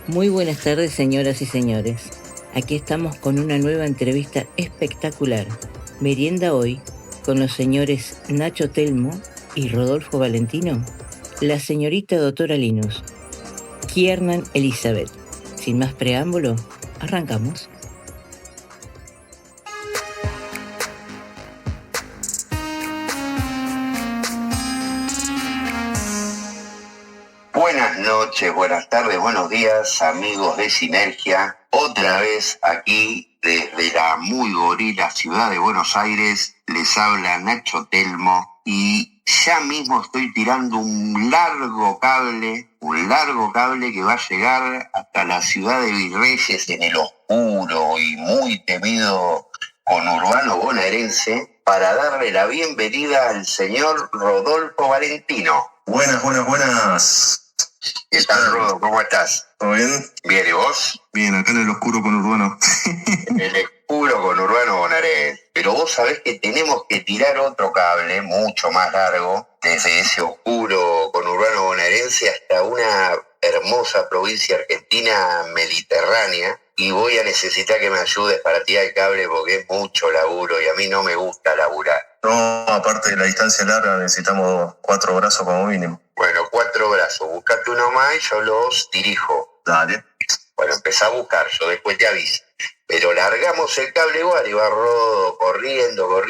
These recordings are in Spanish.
Muy buenas tardes, señoras y señores. Aquí estamos con una nueva entrevista espectacular. Merienda hoy con los señores Nacho Telmo y Rodolfo Valentino, la señorita doctora Linus, Kiernan Elizabeth. Sin más preámbulo, arrancamos. Buenas noches, buenas tardes, buenos días, amigos de Sinergia. Otra vez aquí desde la muy gorila ciudad de Buenos Aires les habla Nacho Telmo y ya mismo estoy tirando un largo cable que va a llegar hasta la ciudad de Virreyes en el oscuro y muy temido conurbano bonaerense para darle la bienvenida al señor Rodolfo Valentino. Buenas. ¿Qué tal, Rodo? ¿Cómo estás? ¿Todo bien? Bien, ¿y vos? Bien, acá en el oscuro conurbano. En el oscuro conurbano bonaerense. Pero vos sabés que tenemos que tirar otro cable mucho más largo desde ese oscuro conurbano bonaerense hasta una hermosa provincia argentina mediterránea. Y voy a necesitar que me ayudes para tirar el cable porque es mucho laburo y a mí no me gusta laburar. No, aparte de la distancia larga, necesitamos 4 brazos como mínimo. Bueno, 4 brazos. Buscate uno más y yo los dirijo. Dale. Bueno, empezá a buscar, yo después te aviso. Pero largamos el cable igual y va Rodo corriendo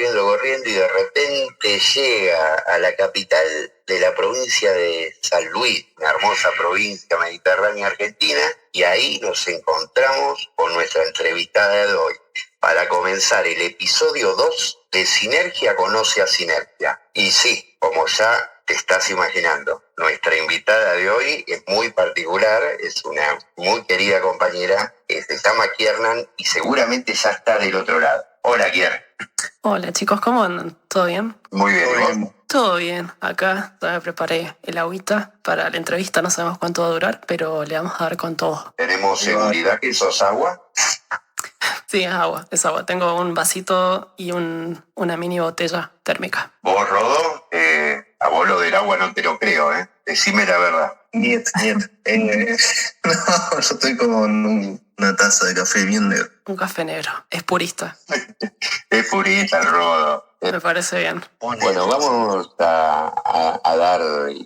y de repente llega a la capital de la provincia de San Luis, una hermosa provincia mediterránea argentina, y ahí nos encontramos con nuestra entrevistada de hoy para comenzar el episodio 2 de Sinergia Conoce a Sinergia. Y sí, como ya te estás imaginando, nuestra invitada de hoy es muy particular, es una muy querida compañera que se llama Kiernan y seguramente ya está del otro lado. Hola, Kier. Hola chicos, ¿cómo andan? ¿Todo bien? Muy bien, ¿y vos? Todo bien, acá ya me preparé el agüita para la entrevista, no sabemos cuánto va a durar, pero le vamos a dar con todo. ¿Tenemos seguridad que sos agua? Sí, es agua. Tengo un vasito y una mini botella térmica. ¿Vos, Rodo? A vos lo del agua no te lo creo, ¿eh? Decime la verdad. Niet. No, yo estoy con una taza de café bien negro. Un café negro, es purista. Es purista el Rodo. Me parece bien. Bueno, vamos a dar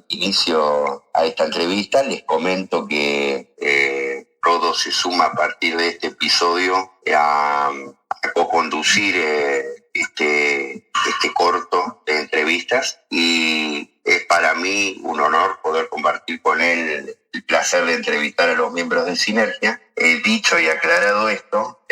inicio a esta entrevista. Les comento que Rodo se suma a partir de este episodio a co-conducir este corto de entrevistas y es para mí un honor poder compartir con él el placer de entrevistar a los miembros de Sinergia. Dicho y aclarado esto,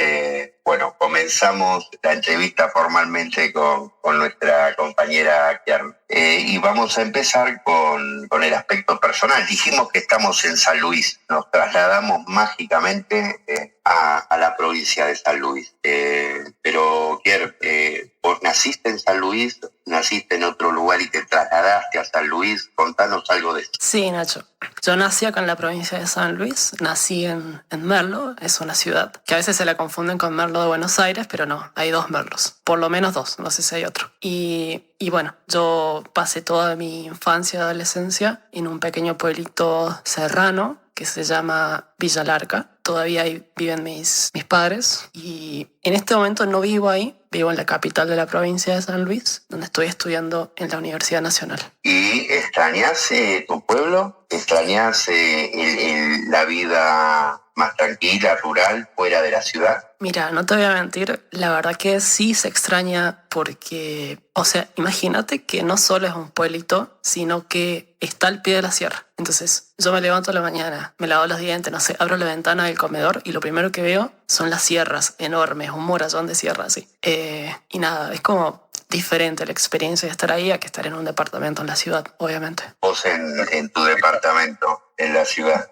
bueno, comenzamos la entrevista formalmente con nuestra compañera Kiernan. Y vamos a empezar con el aspecto personal. Dijimos que estamos en San Luis, nos trasladamos mágicamente a la provincia de San Luis. Pero, Kier, vos naciste en San Luis, naciste en otro lugar y te trasladaste a San Luis. Contanos algo de esto. Sí, Nacho. Yo nací acá en la provincia de San Luis, nací en Merlo, es una ciudad que a veces se la confunden con Merlo de Buenos Aires, pero no, hay 2 Merlos, por lo menos 2, no sé si hay otro. Y bueno, yo pasé toda mi infancia y adolescencia en un pequeño pueblito serrano que se llama Villa Larca. Todavía ahí viven mis padres y en este momento no vivo ahí, vivo en la capital de la provincia de San Luis, donde estoy estudiando en la Universidad Nacional. ¿Y extrañas tu pueblo? ¿Extrañas la vida más tranquila, rural, fuera de la ciudad? Mira, no te voy a mentir, la verdad que sí se extraña porque, o sea, imagínate que no solo es un pueblito, sino que está al pie de la sierra. Entonces, yo me levanto a la mañana, me lavo los dientes, no sé, abro la ventana del comedor y lo primero que veo son las sierras enormes, un murallón de sierra así. Y nada, es como diferente la experiencia de estar ahí a que estar en un departamento en la ciudad, obviamente. Vos en tu departamento, en la ciudad,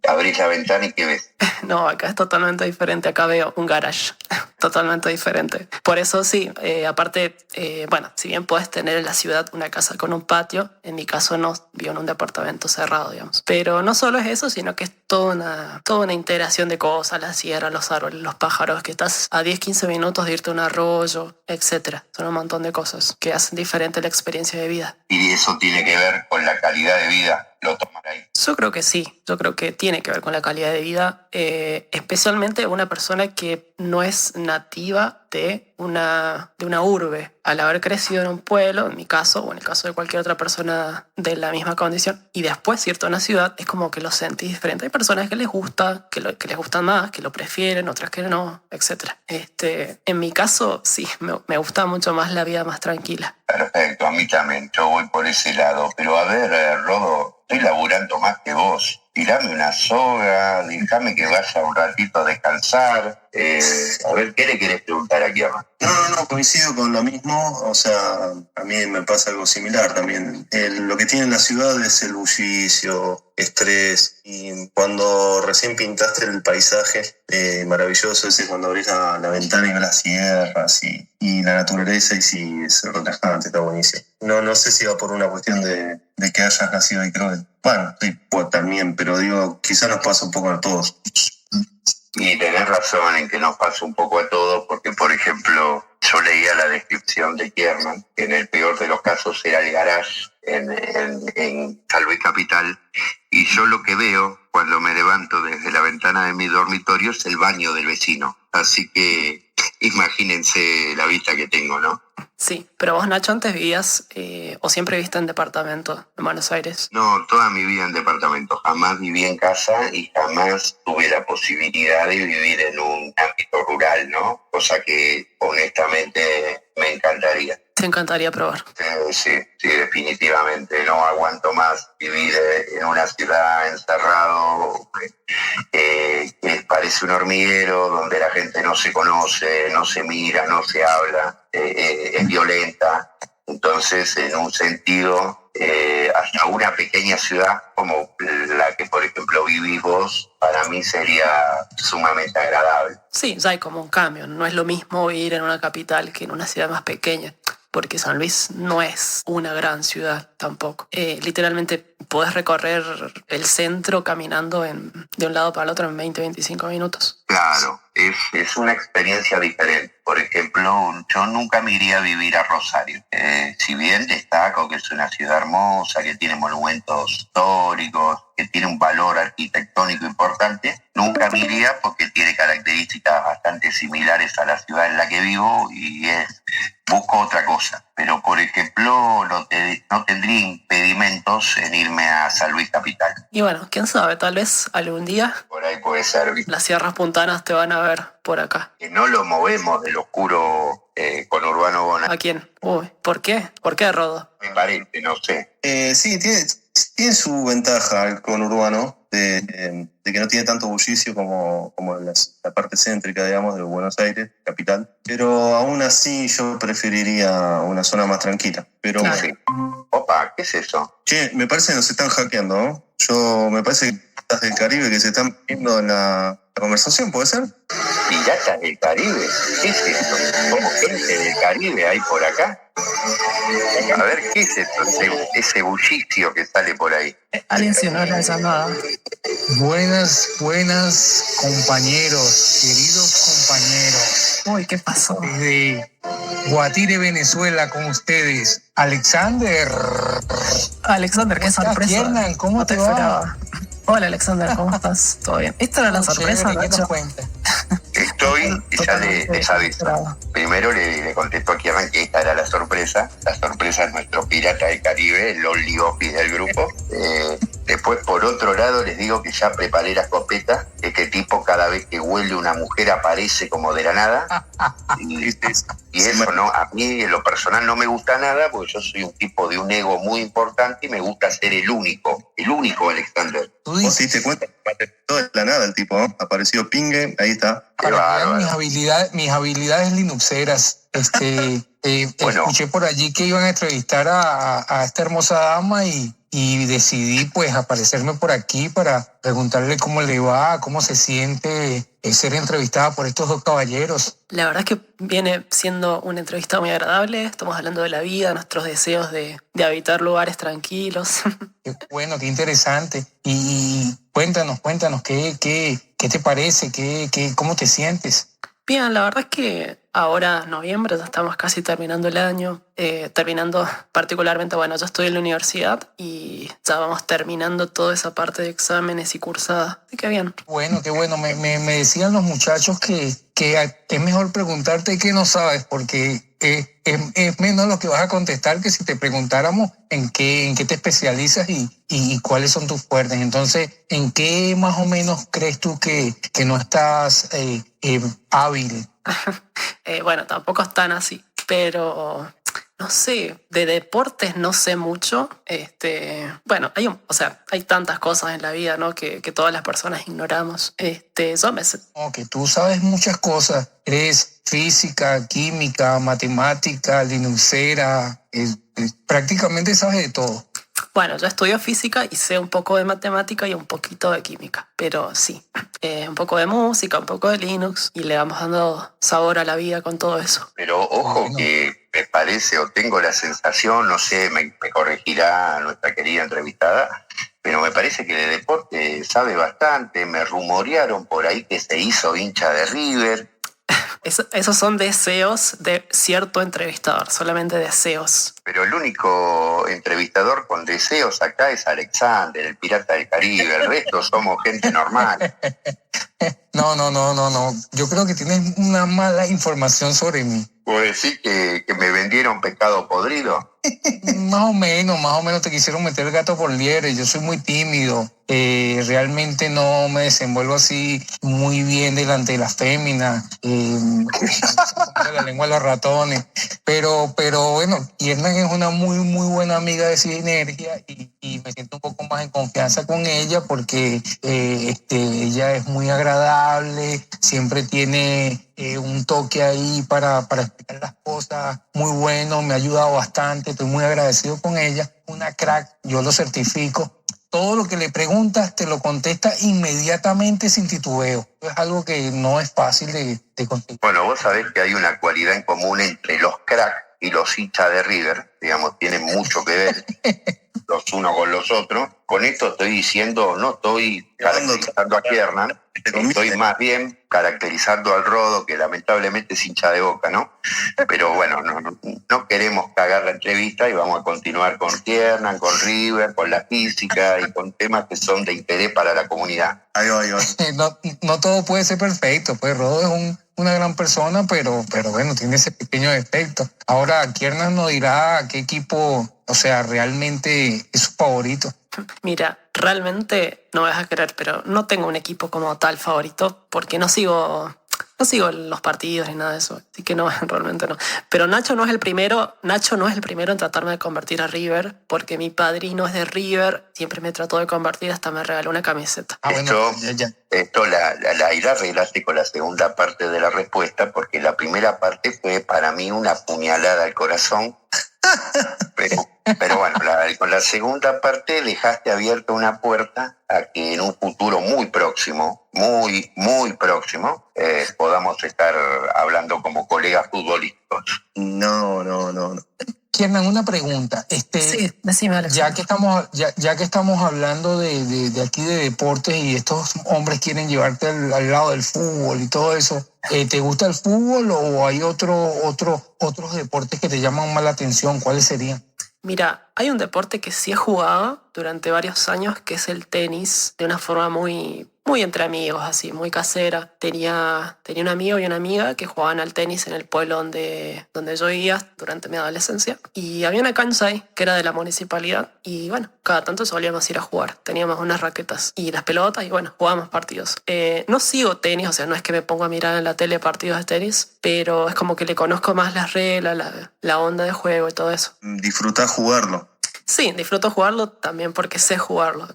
abrís la ventana y ¿qué ves? No, acá es totalmente diferente. Acá veo un garage totalmente diferente. Por eso sí, aparte, bueno, si bien puedes tener en la ciudad una casa con un patio, en mi caso no, vivo en un departamento cerrado, digamos. Pero no solo es eso, sino que es toda una integración de cosas, la sierra, los árboles, los pájaros, que estás a 10-15 minutos de irte a un arroyo, etcétera. Son un montón de cosas que hacen diferente la experiencia de vida. Y eso tiene que ver con la calidad de vida. ¿Lo toman ahí? Yo creo que sí, yo creo que tiene que ver con la calidad de vida, especialmente una persona que no es nativa de una urbe. Al haber crecido en un pueblo, en mi caso, o en el caso de cualquier otra persona de la misma condición, y después irte a una ciudad, es como que lo sentís diferente. Hay personas que les gusta, que les gustan más, que lo prefieren, otras que no, etc. En mi caso, sí, me gusta mucho más la vida más tranquila. Perfecto, a mí también, yo voy por ese lado. Pero a ver, Rodo, estoy laburando más que vos. Tirame una soga, déjame que vaya un ratito a descansar. A ver, ¿qué le querés preguntar aquí, Armando? No, coincido con lo mismo. O sea, a mí me pasa algo similar también. Lo que tiene la ciudad es el bullicio, estrés. Y cuando recién pintaste el paisaje maravilloso ese, cuando abrís la ventana y ves las sierras y la naturaleza, y sí, es relajante, está buenísimo. No sé si va por una cuestión de que hayas nacido ahí, creo que... Bueno, sí, pues, también, pero digo, quizás nos pasa un poco a todos. Y tenés razón en que nos pasa un poco a todos, porque, por ejemplo, yo leía la descripción de Kiernan, que en el peor de los casos era el garage en San Luis Capital, y yo lo que veo cuando me levanto desde la ventana de mi dormitorio es el baño del vecino. Así que imagínense la vista que tengo, ¿no? Sí, pero vos, Nacho, antes vivías o siempre viviste en departamento en Buenos Aires. No, toda mi vida en departamento. Jamás viví en casa y jamás tuve la posibilidad de vivir en un ámbito rural, ¿no? Cosa que honestamente me encantaría. Te encantaría probar. Sí, definitivamente. No aguanto más vivir en una ciudad encerrado que parece un hormiguero, donde la gente no se conoce, no se mira, no se habla, es violenta. Entonces, en un sentido, hasta una pequeña ciudad como la que, por ejemplo, vivís vos, para mí sería sumamente agradable. Sí, ya hay como un cambio. No es lo mismo vivir en una capital que en una ciudad más pequeña, porque San Luis no es una gran ciudad tampoco. Literalmente podés recorrer el centro caminando de un lado para el otro en 20-25 minutos. Claro, es una experiencia diferente. Por ejemplo, yo nunca me iría a vivir a Rosario. Si bien destaco que es una ciudad hermosa, que tiene monumentos históricos, que tiene un valor arquitectónico importante, nunca me iría porque tiene características bastante similares a la ciudad en la que vivo y busco otra cosa. Pero, por ejemplo, no tendría impedimentos en irme a San Luis Capital. Y bueno, quién sabe, tal vez algún día Por ahí puede ser. las sierras puntanas te van a ver por acá. Que no lo movemos del oscuro conurbano bonaerense. ¿A quién? Uy, ¿por qué? ¿Por qué, Rodo? Me parece, no sé. Sí, tiene su ventaja el conurbano de que no tiene tanto bullicio como la parte céntrica, digamos, de Buenos Aires, capital. Pero aún así yo preferiría una zona más tranquila. Pero Claro. bueno. Opa, ¿qué es eso? Che, me parece que nos están hackeando, ¿no? Me parece que estás del Caribe que se están viendo en la conversación, ¿puede ser? ¿Piratas del Caribe? ¿Qué es esto? ¿Cómo gente del Caribe hay por acá? A ver, ¿qué es esto? Ese bullicio que sale por ahí. Alguien se nos la llamada. Buenas compañeros, queridos compañeros. Uy, ¿qué pasó? Desde Guatire, Venezuela, con ustedes. Alexander. Alexander, qué sorpresa. Kiernan, ¿cómo No te va? esperaba. Hola, Alexander, ¿cómo estás? ¿Todo bien? Esta era la sorpresa, Chévere, ¿qué nos Nacho. cuentas? Estoy, ya les aviso. Primero le contesto a Kiernan que esta era la sorpresa. La sorpresa es nuestro pirata del Caribe, el Only Office del grupo. Después, por otro lado, les digo que ya preparé la escopeta. Este tipo, cada vez que huele una mujer, aparece como de la nada. Y eso no, a mí en lo personal no me gusta nada, porque yo soy un tipo de un ego muy importante y me gusta ser el único, Alexander. Tú Vos dices, te diste cuenta que apareció de la nada el tipo, ¿no? Apareció Pingue, ahí está. Qué para que bárbaro. vean mis habilidades linuxeras. Bueno. Escuché por allí que iban a entrevistar a esta hermosa dama y y decidí pues aparecerme por aquí para preguntarle cómo le va, cómo se siente ser entrevistada por estos dos caballeros. La verdad es que viene siendo una entrevista muy agradable. Estamos hablando de la vida, nuestros deseos de habitar lugares tranquilos. Qué bueno, qué interesante. Y cuéntanos, ¿qué te parece? ¿Cómo te sientes? Bien, la verdad es que ahora, noviembre, ya estamos casi terminando el año. Terminando particularmente, bueno, yo estoy en la universidad y ya vamos terminando toda esa parte de exámenes y cursadas. Así que bien. Bueno, qué bueno. Me decían los muchachos que es mejor preguntarte qué no sabes, porque es menos lo que vas a contestar que si te preguntáramos en qué te especializas y cuáles son tus fuertes. Entonces, ¿en qué más o menos crees tú que no estás hábil? Bueno, tampoco es tan así, pero no sé, de deportes no sé mucho. Bueno, hay tantas cosas en la vida, ¿no? que todas las personas ignoramos. Yo me sé. Que tú sabes muchas cosas. Eres física, química, matemática, linuxera, prácticamente sabes de todo. Bueno, yo estudio física y sé un poco de matemática y un poquito de química, pero sí, un poco de música, un poco de Linux y le vamos dando sabor a la vida con todo eso. Pero ojo que me parece, o tengo la sensación, no sé, me corregirá nuestra querida entrevistada, pero me parece que de deporte sabe bastante. Me rumorearon por ahí que se hizo hincha de River. Esos son deseos de cierto entrevistador, solamente deseos. Pero el único entrevistador con deseos acá es Alexander, el pirata del Caribe. El resto somos gente normal. No. Yo creo que tienes una mala información sobre mí. ¿Puedo decir que me vendieron pescado podrido? Más o menos te quisieron meter el gato por liebre. Yo soy muy tímido. Realmente no me desenvuelvo así muy bien delante de las féminas. La lengua de los ratones. Pero bueno, Kiernan es una muy buena amiga de Sinergia y me siento un poco más en confianza con ella porque ella es muy agradable, siempre tiene un toque ahí para explicar las cosas muy bueno, me ha ayudado bastante, estoy muy agradecido con ella, una crack, yo lo certifico. Todo lo que le preguntas te lo contesta inmediatamente sin titubeo. Es algo que no es fácil de conseguir. Bueno, vos sabés que hay una cualidad en común entre los cracks y los hinchas de River. Digamos, tienen mucho que ver los unos con los otros. Con esto estoy diciendo, no estoy caracterizando a Kiernan, estoy más bien caracterizando al Rodo, que lamentablemente es hincha de Boca, ¿no? Pero bueno, no queremos cagar la entrevista y vamos a continuar con Kiernan, con River, con la física y con temas que son de interés para la comunidad. Ahí va. No todo puede ser perfecto, pues Rodo es una gran persona, pero bueno, tiene ese pequeño defecto. Ahora, Kiernan nos dirá a qué equipo, realmente es su favorito. Mira, realmente no me vas a creer, pero no tengo un equipo como tal favorito porque no sigo los partidos ni nada de eso, así que no, realmente no. Pero Nacho no es el primero en tratarme de convertir a River, porque mi padrino es de River, siempre me trató de convertir, hasta me regaló una camiseta. Esto la irá arreglaste con la segunda parte de la respuesta, porque la primera parte fue para mí una puñalada al corazón. Pero bueno, con la segunda parte dejaste abierta una puerta a que en un futuro muy próximo, muy próximo, podamos estar hablando como colegas futbolísticos. No. Kiernan, una pregunta. Sí, decime, Alex. Ya que estamos hablando de aquí de deportes y estos hombres quieren llevarte al lado del fútbol y todo eso, ¿te gusta el fútbol o hay otros deportes que te llaman más la atención? ¿Cuáles serían? Mira, hay un deporte que sí he jugado durante varios años, que es el tenis, de una forma muy entre amigos, así, muy casera. Tenía un amigo y una amiga que jugaban al tenis en el pueblo donde yo vivía durante mi adolescencia. Y había una cancha ahí que era de la municipalidad y bueno, cada tanto solíamos ir a jugar. Teníamos unas raquetas y las pelotas y bueno, jugábamos partidos. No sigo tenis, o sea, no es que me pongo a mirar en la tele partidos de tenis, pero es como que le conozco más las reglas, la onda de juego y todo eso. Disfrutás jugarlo. Sí, disfruto jugarlo también porque sé jugarlo.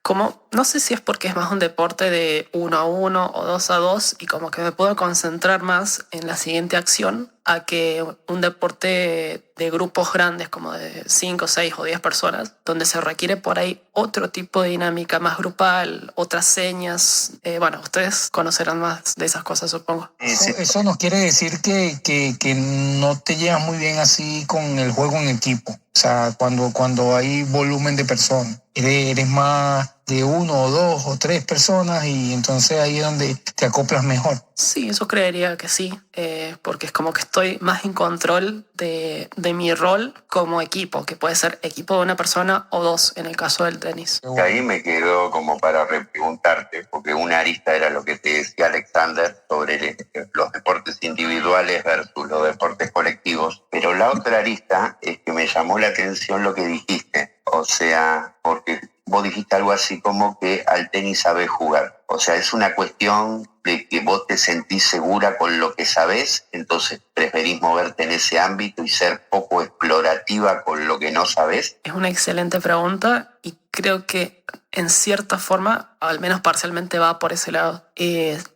como, no sé si es porque es más un deporte de 1-1 o 2-2 y como que me puedo concentrar más en la siguiente acción a que un deporte de grupos grandes como de 5, 6 o 10 personas, donde se requiere por ahí otro tipo de dinámica más grupal, otras señas. Bueno, ustedes conocerán más de esas cosas, supongo. Eso nos quiere decir que no te llevas muy bien así con el juego en equipo. O sea, cuando hay volumen de personas, eres más de 1 o 2 o 3 personas y entonces ahí es donde te acoplas mejor. Sí, yo creería que sí, porque es como que estoy más en control de mi rol como equipo, que puede ser equipo de una persona o dos en el caso del tenis. Y ahí me quedó como para repreguntarte, porque una arista era lo que te decía Alexander sobre los deportes individuales versus los deportes colectivos, pero la otra arista es que me llamó la atención lo que dijiste, o sea, porque vos dijiste algo así como que al tenis sabés jugar. O sea, es una cuestión de que vos te sentís segura con lo que sabés, entonces preferís moverte en ese ámbito y ser poco explorativa con lo que no sabés. Es una excelente pregunta y creo que en cierta forma, al menos parcialmente va por ese lado.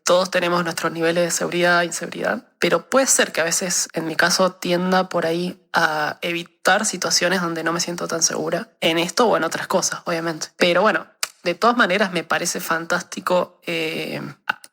Todos tenemos nuestros niveles de seguridad e inseguridad, pero puede ser que a veces, en mi caso, tienda por ahí a evitar situaciones donde no me siento tan segura en esto o en otras cosas, obviamente. Pero bueno, de todas maneras me parece fantástico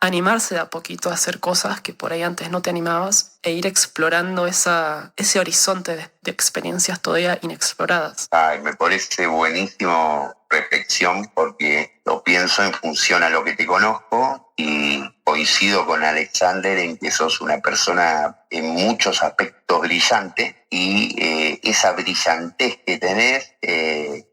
animarse de a poquito a hacer cosas que por ahí antes no te animabas e ir explorando ese horizonte de experiencias todavía inexploradas. Ay, me parece buenísimo reflexión porque lo pienso en función a lo que te conozco y coincido con Alexander en que sos una persona en muchos aspectos brillante y esa brillantez que tenés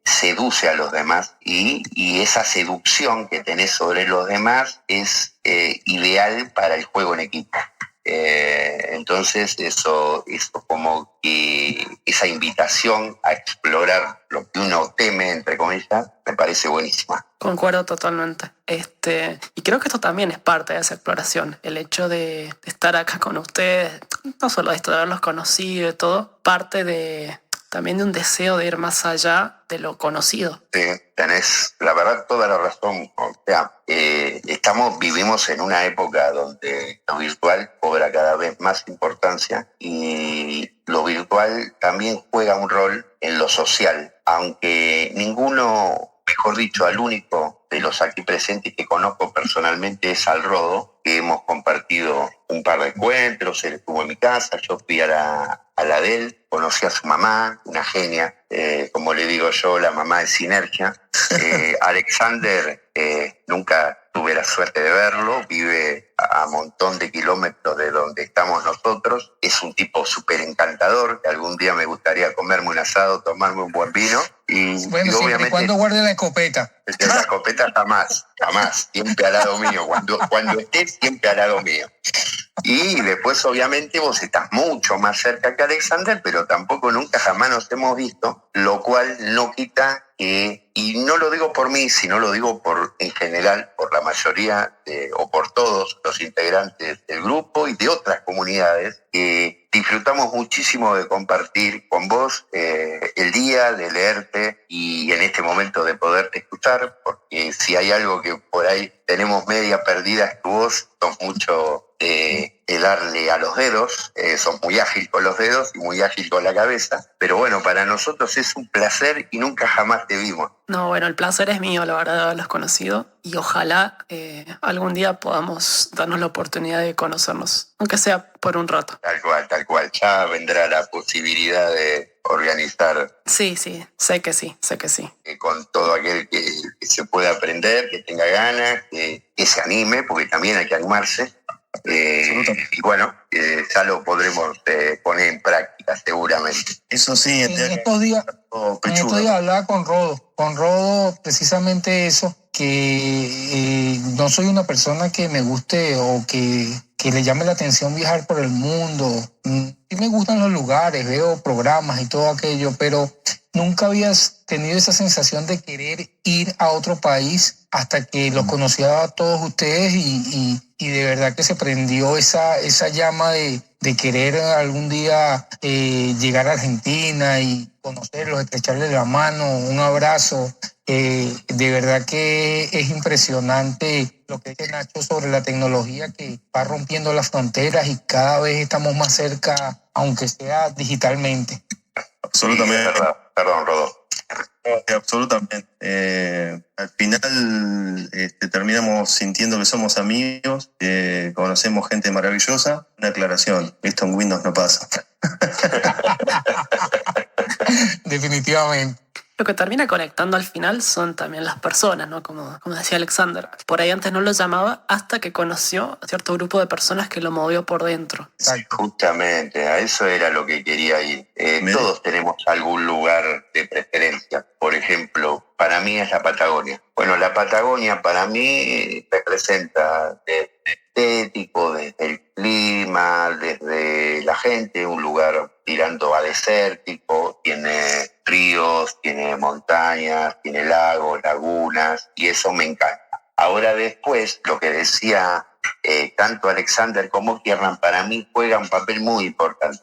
seduce a los demás y esa seducción que tenés sobre los demás es ideal para el juego en equipo. Entonces eso como que esa invitación a explorar lo que uno teme, entre comillas, me parece buenísima. Concuerdo totalmente. Y creo que esto también es parte de esa exploración. El hecho de estar acá con ustedes, no solo esto de haberlos conocido y todo, parte también de un deseo de ir más allá de lo conocido. Sí, tenés la verdad toda la razón. O sea, vivimos en una época donde lo virtual cobra cada vez más importancia y lo virtual también juega un rol en lo social, aunque ninguno, mejor dicho, al único de los aquí presentes que conozco personalmente es al Rodo, que hemos compartido un par de encuentros. Él estuvo en mi casa, yo fui a la de él, conocí a su mamá, una genia, como le digo yo, la mamá de Sinergia. Alexander, nunca tuve la suerte de verlo, vive a un montón de kilómetros de donde estamos nosotros, es un tipo súper encantador, que algún día me gustaría comerme un asado, tomarme un buen vino. Bueno, siempre y cuando guarde la escopeta. La escopeta jamás, siempre al lado mío, cuando estés siempre al lado mío. Y después obviamente vos estás mucho más cerca que Alexander, pero tampoco nunca jamás nos hemos visto, lo cual no quita que, y no lo digo por mí, sino lo digo en general, por la mayoría o por todos los integrantes del grupo y de otras comunidades, que disfrutamos muchísimo de compartir con vos el día, de leerte y en este momento de poderte escuchar, porque si hay algo que por ahí tenemos media perdida es tu voz, sos mucho de darle a los dedos, sos muy ágil con los dedos y muy ágil con la cabeza, pero bueno, para nosotros es un placer y nunca jamás te vimos. No, bueno, el placer es mío, la verdad, de haberlos conocido y ojalá algún día podamos darnos la oportunidad de conocernos, aunque sea por un rato. Tal cual, ya vendrá la posibilidad de organizar. Sí, sé que sí. Con todo aquel que se pueda aprender, que tenga ganas, que se anime, porque también hay que animarse. Y bueno, ya lo podremos poner en práctica seguramente. Eso sí, en estos días hablaba con Rodo precisamente eso, que no soy una persona que me guste o que le llame la atención viajar por el mundo. Sí me gustan los lugares, veo programas y todo aquello, pero nunca habías tenido esa sensación de querer ir a otro país hasta que los conocía a todos ustedes y de verdad que se prendió esa llama de querer algún día llegar a Argentina y conocerlos, estrecharles la mano, un abrazo. De verdad que es impresionante lo que dice Nacho sobre la tecnología que va rompiendo las fronteras y cada vez estamos más cerca, aunque sea digitalmente. Absolutamente. Sí, es verdad. Perdón, Rodolfo. Absolutamente. Al final terminamos sintiendo que somos amigos, conocemos gente maravillosa. Una aclaración, esto en Windows no pasa. Definitivamente. Lo que termina conectando al final son también las personas, ¿no? Como decía Alexander. Por ahí antes no lo llamaba hasta que conoció a cierto grupo de personas que lo movió por dentro. Justamente, a eso era lo que quería ir. Todos tenemos algún lugar de preferencia. Por ejemplo, para mí es la Patagonia. Bueno, la Patagonia para mí representa desde estético, desde el clima, desde la gente, un lugar tirando a desértico, tiene ríos, tiene montañas, tiene lagos, lagunas, y eso me encanta. Ahora después, lo que decía tanto Alexander como Kiernan, para mí juega un papel muy importante.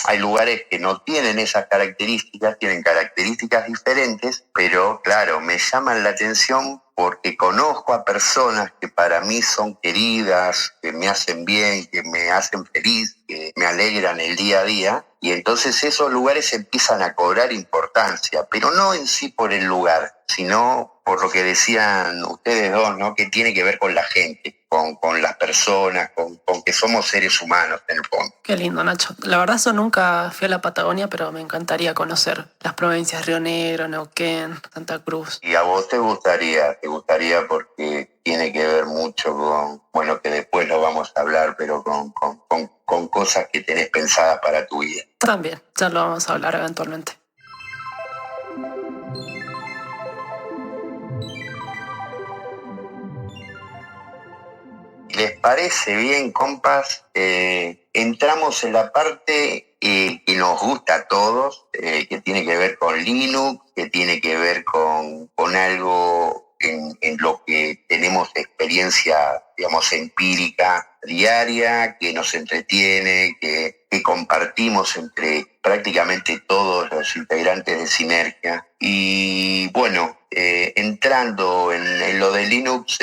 Hay lugares que no tienen esas características, tienen características diferentes, pero claro, me llaman la atención porque conozco a personas que para mí son queridas, que me hacen bien, que me hacen feliz, que me alegran el día a día, y entonces esos lugares empiezan a cobrar importancia, pero no en sí por el lugar, sino por lo que decían ustedes dos, ¿no? Que tiene que ver con la gente, con las personas, con que somos seres humanos en el fondo. Qué lindo, Nacho. La verdad yo nunca fui a la Patagonia, pero me encantaría conocer las provincias Río Negro, Neuquén, Santa Cruz. Y a vos te gustaría porque tiene que ver mucho con, bueno, que después lo vamos a hablar, pero con cosas que tenés pensadas para tu vida. También, ya lo vamos a hablar eventualmente. ¿Les parece bien, compas? Entramos en la parte que nos gusta a todos, que tiene que ver con Linux, que tiene que ver con algo en lo que tenemos experiencia, digamos, empírica diaria, que nos entretiene, que compartimos entre prácticamente todos los integrantes de Sinergia. Y bueno, entrando en lo de Linux,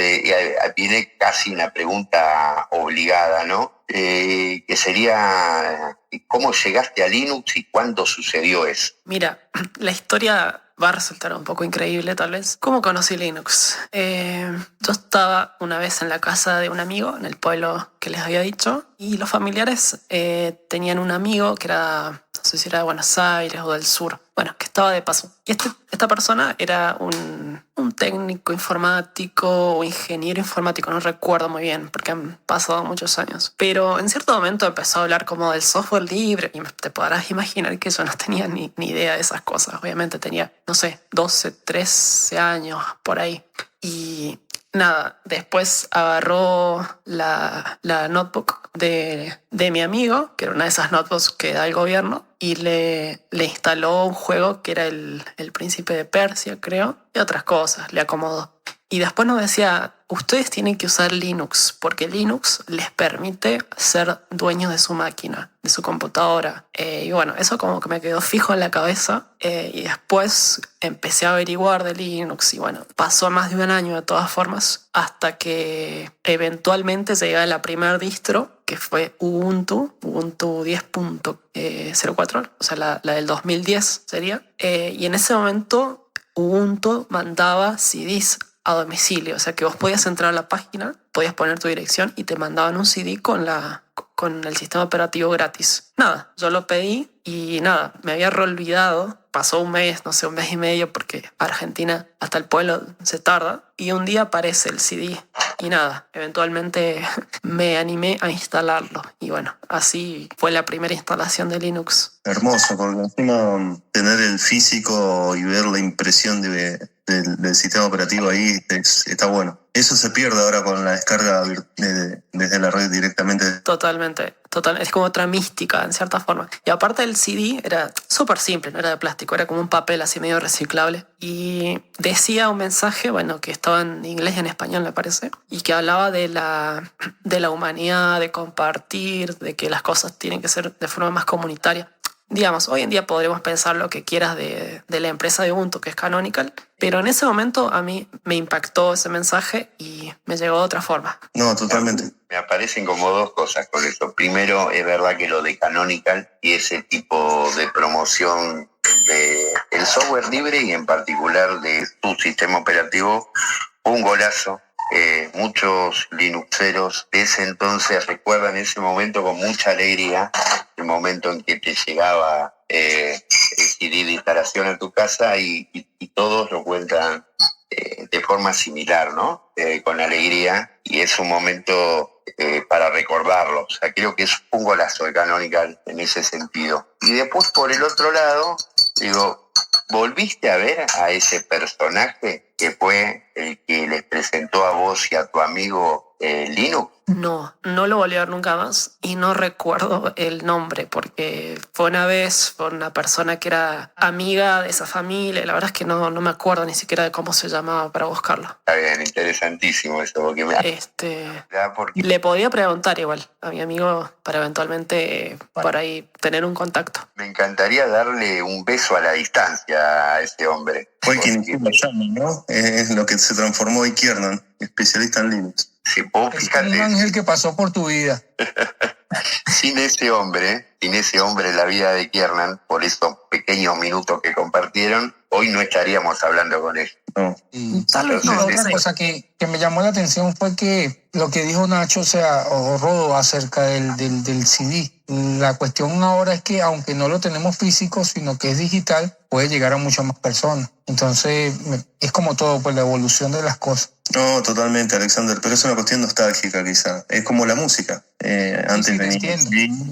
viene casi una pregunta obligada, ¿no? Que sería, ¿cómo llegaste a Linux y cuándo sucedió eso? Mira, la historia va a resultar un poco increíble tal vez. ¿Cómo conocí Linux? Yo estaba una vez en la casa de un amigo, en el pueblo que les había dicho, y los familiares tenían un amigo que era, no sé si era de Buenos Aires o del sur, bueno, que estaba de paso. Y esta persona era un técnico informático o ingeniero informático, no recuerdo muy bien porque han pasado muchos años. Pero en cierto momento empezó a hablar como del software libre y te podrás imaginar que yo no tenía ni idea de esas cosas. Obviamente tenía, no sé, 12, 13 años por ahí. Y nada, después agarró la notebook de mi amigo, que era una de esas notebooks que da el gobierno, y le instaló un juego que era el Príncipe de Persia, creo, y otras cosas, le acomodó. Y después nos decía, ustedes tienen que usar Linux, porque Linux les permite ser dueños de su máquina, de su computadora. Y bueno, eso como que me quedó fijo en la cabeza. Y después empecé a averiguar de Linux y bueno, pasó más de un año de todas formas, hasta que eventualmente llegué a la primer distro, que fue Ubuntu 10.04, o sea, la del 2010 sería. Y en ese momento Ubuntu mandaba CDs a domicilio, o sea que vos podías entrar a la página, podías poner tu dirección y te mandaban un CD con el sistema operativo gratis. Nada, yo lo pedí y nada, me había olvidado. Pasó un mes, no sé, un mes y medio, porque Argentina hasta el pueblo se tarda. Y un día aparece el CD y nada, eventualmente me animé a instalarlo. Y bueno, así fue la primera instalación de Linux. Hermoso, porque encima tener el físico y ver la impresión del sistema operativo ahí está bueno. Eso se pierde ahora con la descarga desde la red directamente. Totalmente. Es como otra mística en cierta forma. Y aparte del CD era súper simple, no era de plástico, era como un papel así medio reciclable. Y decía un mensaje, bueno, que estaba en inglés y en español, me parece, y que hablaba de la humanidad, de compartir, de que las cosas tienen que ser de forma más comunitaria. Digamos, hoy en día podremos pensar lo que quieras de la empresa de Ubuntu, que es Canonical, pero en ese momento a mí me impactó ese mensaje y me llegó de otra forma. No, totalmente. Me aparecen como dos cosas con eso. Primero, es verdad que lo de Canonical y ese tipo de promoción del software libre y en particular de tu sistema operativo, fue un golazo. Muchos linuxeros de ese entonces recuerdan ese momento con mucha alegría, el momento en que te llegaba el CD de instalación a tu casa y todos lo cuentan de forma similar, ¿no? Con alegría, y es un momento para recordarlo. O sea, creo que es un golazo de Canonical en ese sentido. Y después, por el otro lado, digo, ¿volviste a ver a ese personaje que fue el que les presentó a vos y a tu amigo Linux? No lo volví a ver nunca más y no recuerdo el nombre porque fue una vez por una persona que era amiga de esa familia. La verdad es que no me acuerdo ni siquiera de cómo se llamaba para buscarlo. Está bien, interesantísimo eso, porque le podía preguntar igual a mi amigo para eventualmente por ahí tener un contacto. Me encantaría darle un beso a la distancia a este hombre. Fue quien hizo la llama, ¿no? Es lo que se transformó en Kiernan, especialista en Linux. Si vos fíjate, un ángel que pasó por tu vida. sin ese hombre, la vida de Kiernan, por esos pequeños minutos que compartieron, hoy no estaríamos hablando con él. No. Y tal vez otra cosa que me llamó la atención fue que lo que dijo Nacho, o Rodo, acerca del CD. La cuestión ahora es que aunque no lo tenemos físico, sino que es digital, puede llegar a muchas más personas. Entonces, es como todo, pues la evolución de las cosas. No, totalmente, Alexander, pero es una cuestión nostálgica quizá. Es como la música. Antes venía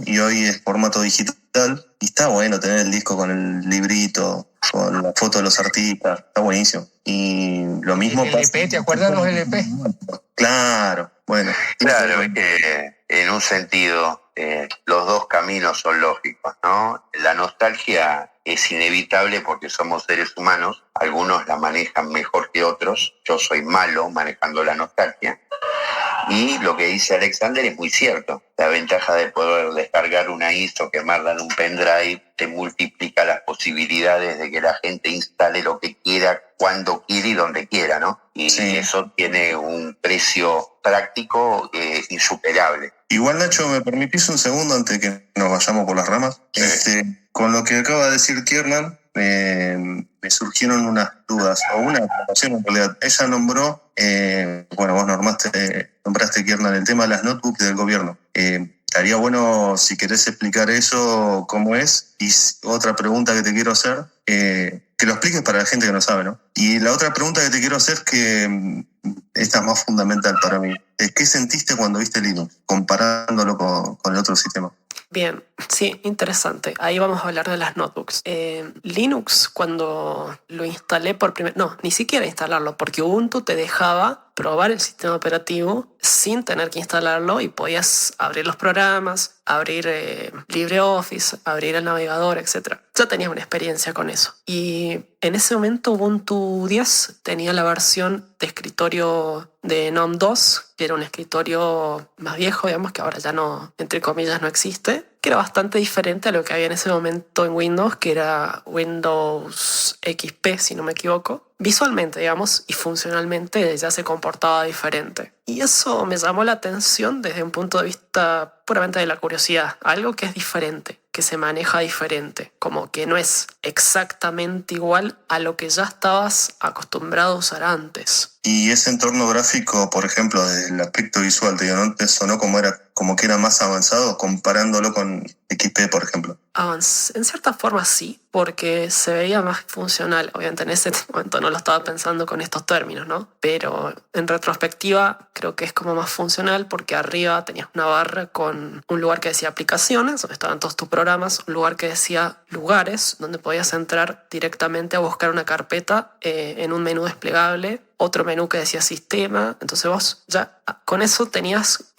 y hoy es formato digital. Y está bueno tener el disco con el librito, con la foto de los artistas. Está buenísimo. Y lo mismo el LP, ¿te acuerdas de los LP? Claro, bueno. Claro, es que en un sentido los dos caminos son lógicos, ¿no? La nostalgia es inevitable porque somos seres humanos, algunos la manejan mejor que otros, yo soy malo manejando la nostalgia, y lo que dice Alexander es muy cierto. La ventaja de poder descargar una ISO, quemarla en un pendrive, te multiplica las posibilidades de que la gente instale lo que quiera, cuando quiera y donde quiera, ¿no? Y sí, eso tiene un precio práctico insuperable. Igual, Nacho, ¿me permitís un segundo antes de que nos vayamos por las ramas? Con lo que acaba de decir Kiernan, me surgieron unas dudas, o una aclaración en realidad. Ella nombró, vos nombraste, Kiernan, el tema de las notebooks del gobierno. Estaría bueno, si querés explicar eso, cómo es. Y otra pregunta que te quiero hacer, que lo expliques para la gente que no sabe, ¿no? Y la otra pregunta que te quiero hacer, que esta es más fundamental para mí, es ¿qué sentiste cuando viste Linux, comparándolo con el otro sistema? Bien, sí, interesante. Ahí vamos a hablar de las notebooks. Linux, cuando lo instalé ni siquiera instalarlo, porque Ubuntu te dejaba probar el sistema operativo sin tener que instalarlo y podías abrir los programas, abrir LibreOffice, abrir el navegador, etc. Ya tenías una experiencia con eso. Y en ese momento Ubuntu 10 tenía la versión de escritorio de GNOME 2, que era un escritorio más viejo, digamos, que ahora ya no, entre comillas, no existe, que era bastante diferente a lo que había en ese momento en Windows, que era Windows XP, si no me equivoco. Visualmente, digamos, y funcionalmente ya se comportaba diferente. Y eso me llamó la atención desde un punto de vista puramente de la curiosidad. Algo que es diferente, que se maneja diferente, como que no es exactamente igual a lo que ya estabas acostumbrado a usar antes. Y ese entorno gráfico, por ejemplo, desde el aspecto visual, ¿no te sonó como que era más avanzado comparándolo con XP, por ejemplo? En cierta forma sí, porque se veía más funcional. Obviamente en ese momento no lo estaba pensando con estos términos, ¿no? Pero en retrospectiva creo que es como más funcional porque arriba tenías una barra con un lugar que decía aplicaciones, donde estaban todos tus programas, un lugar que decía lugares donde podías entrar directamente a buscar una carpeta en un menú desplegable, otro menú que decía sistema. Entonces vos ya con eso tenías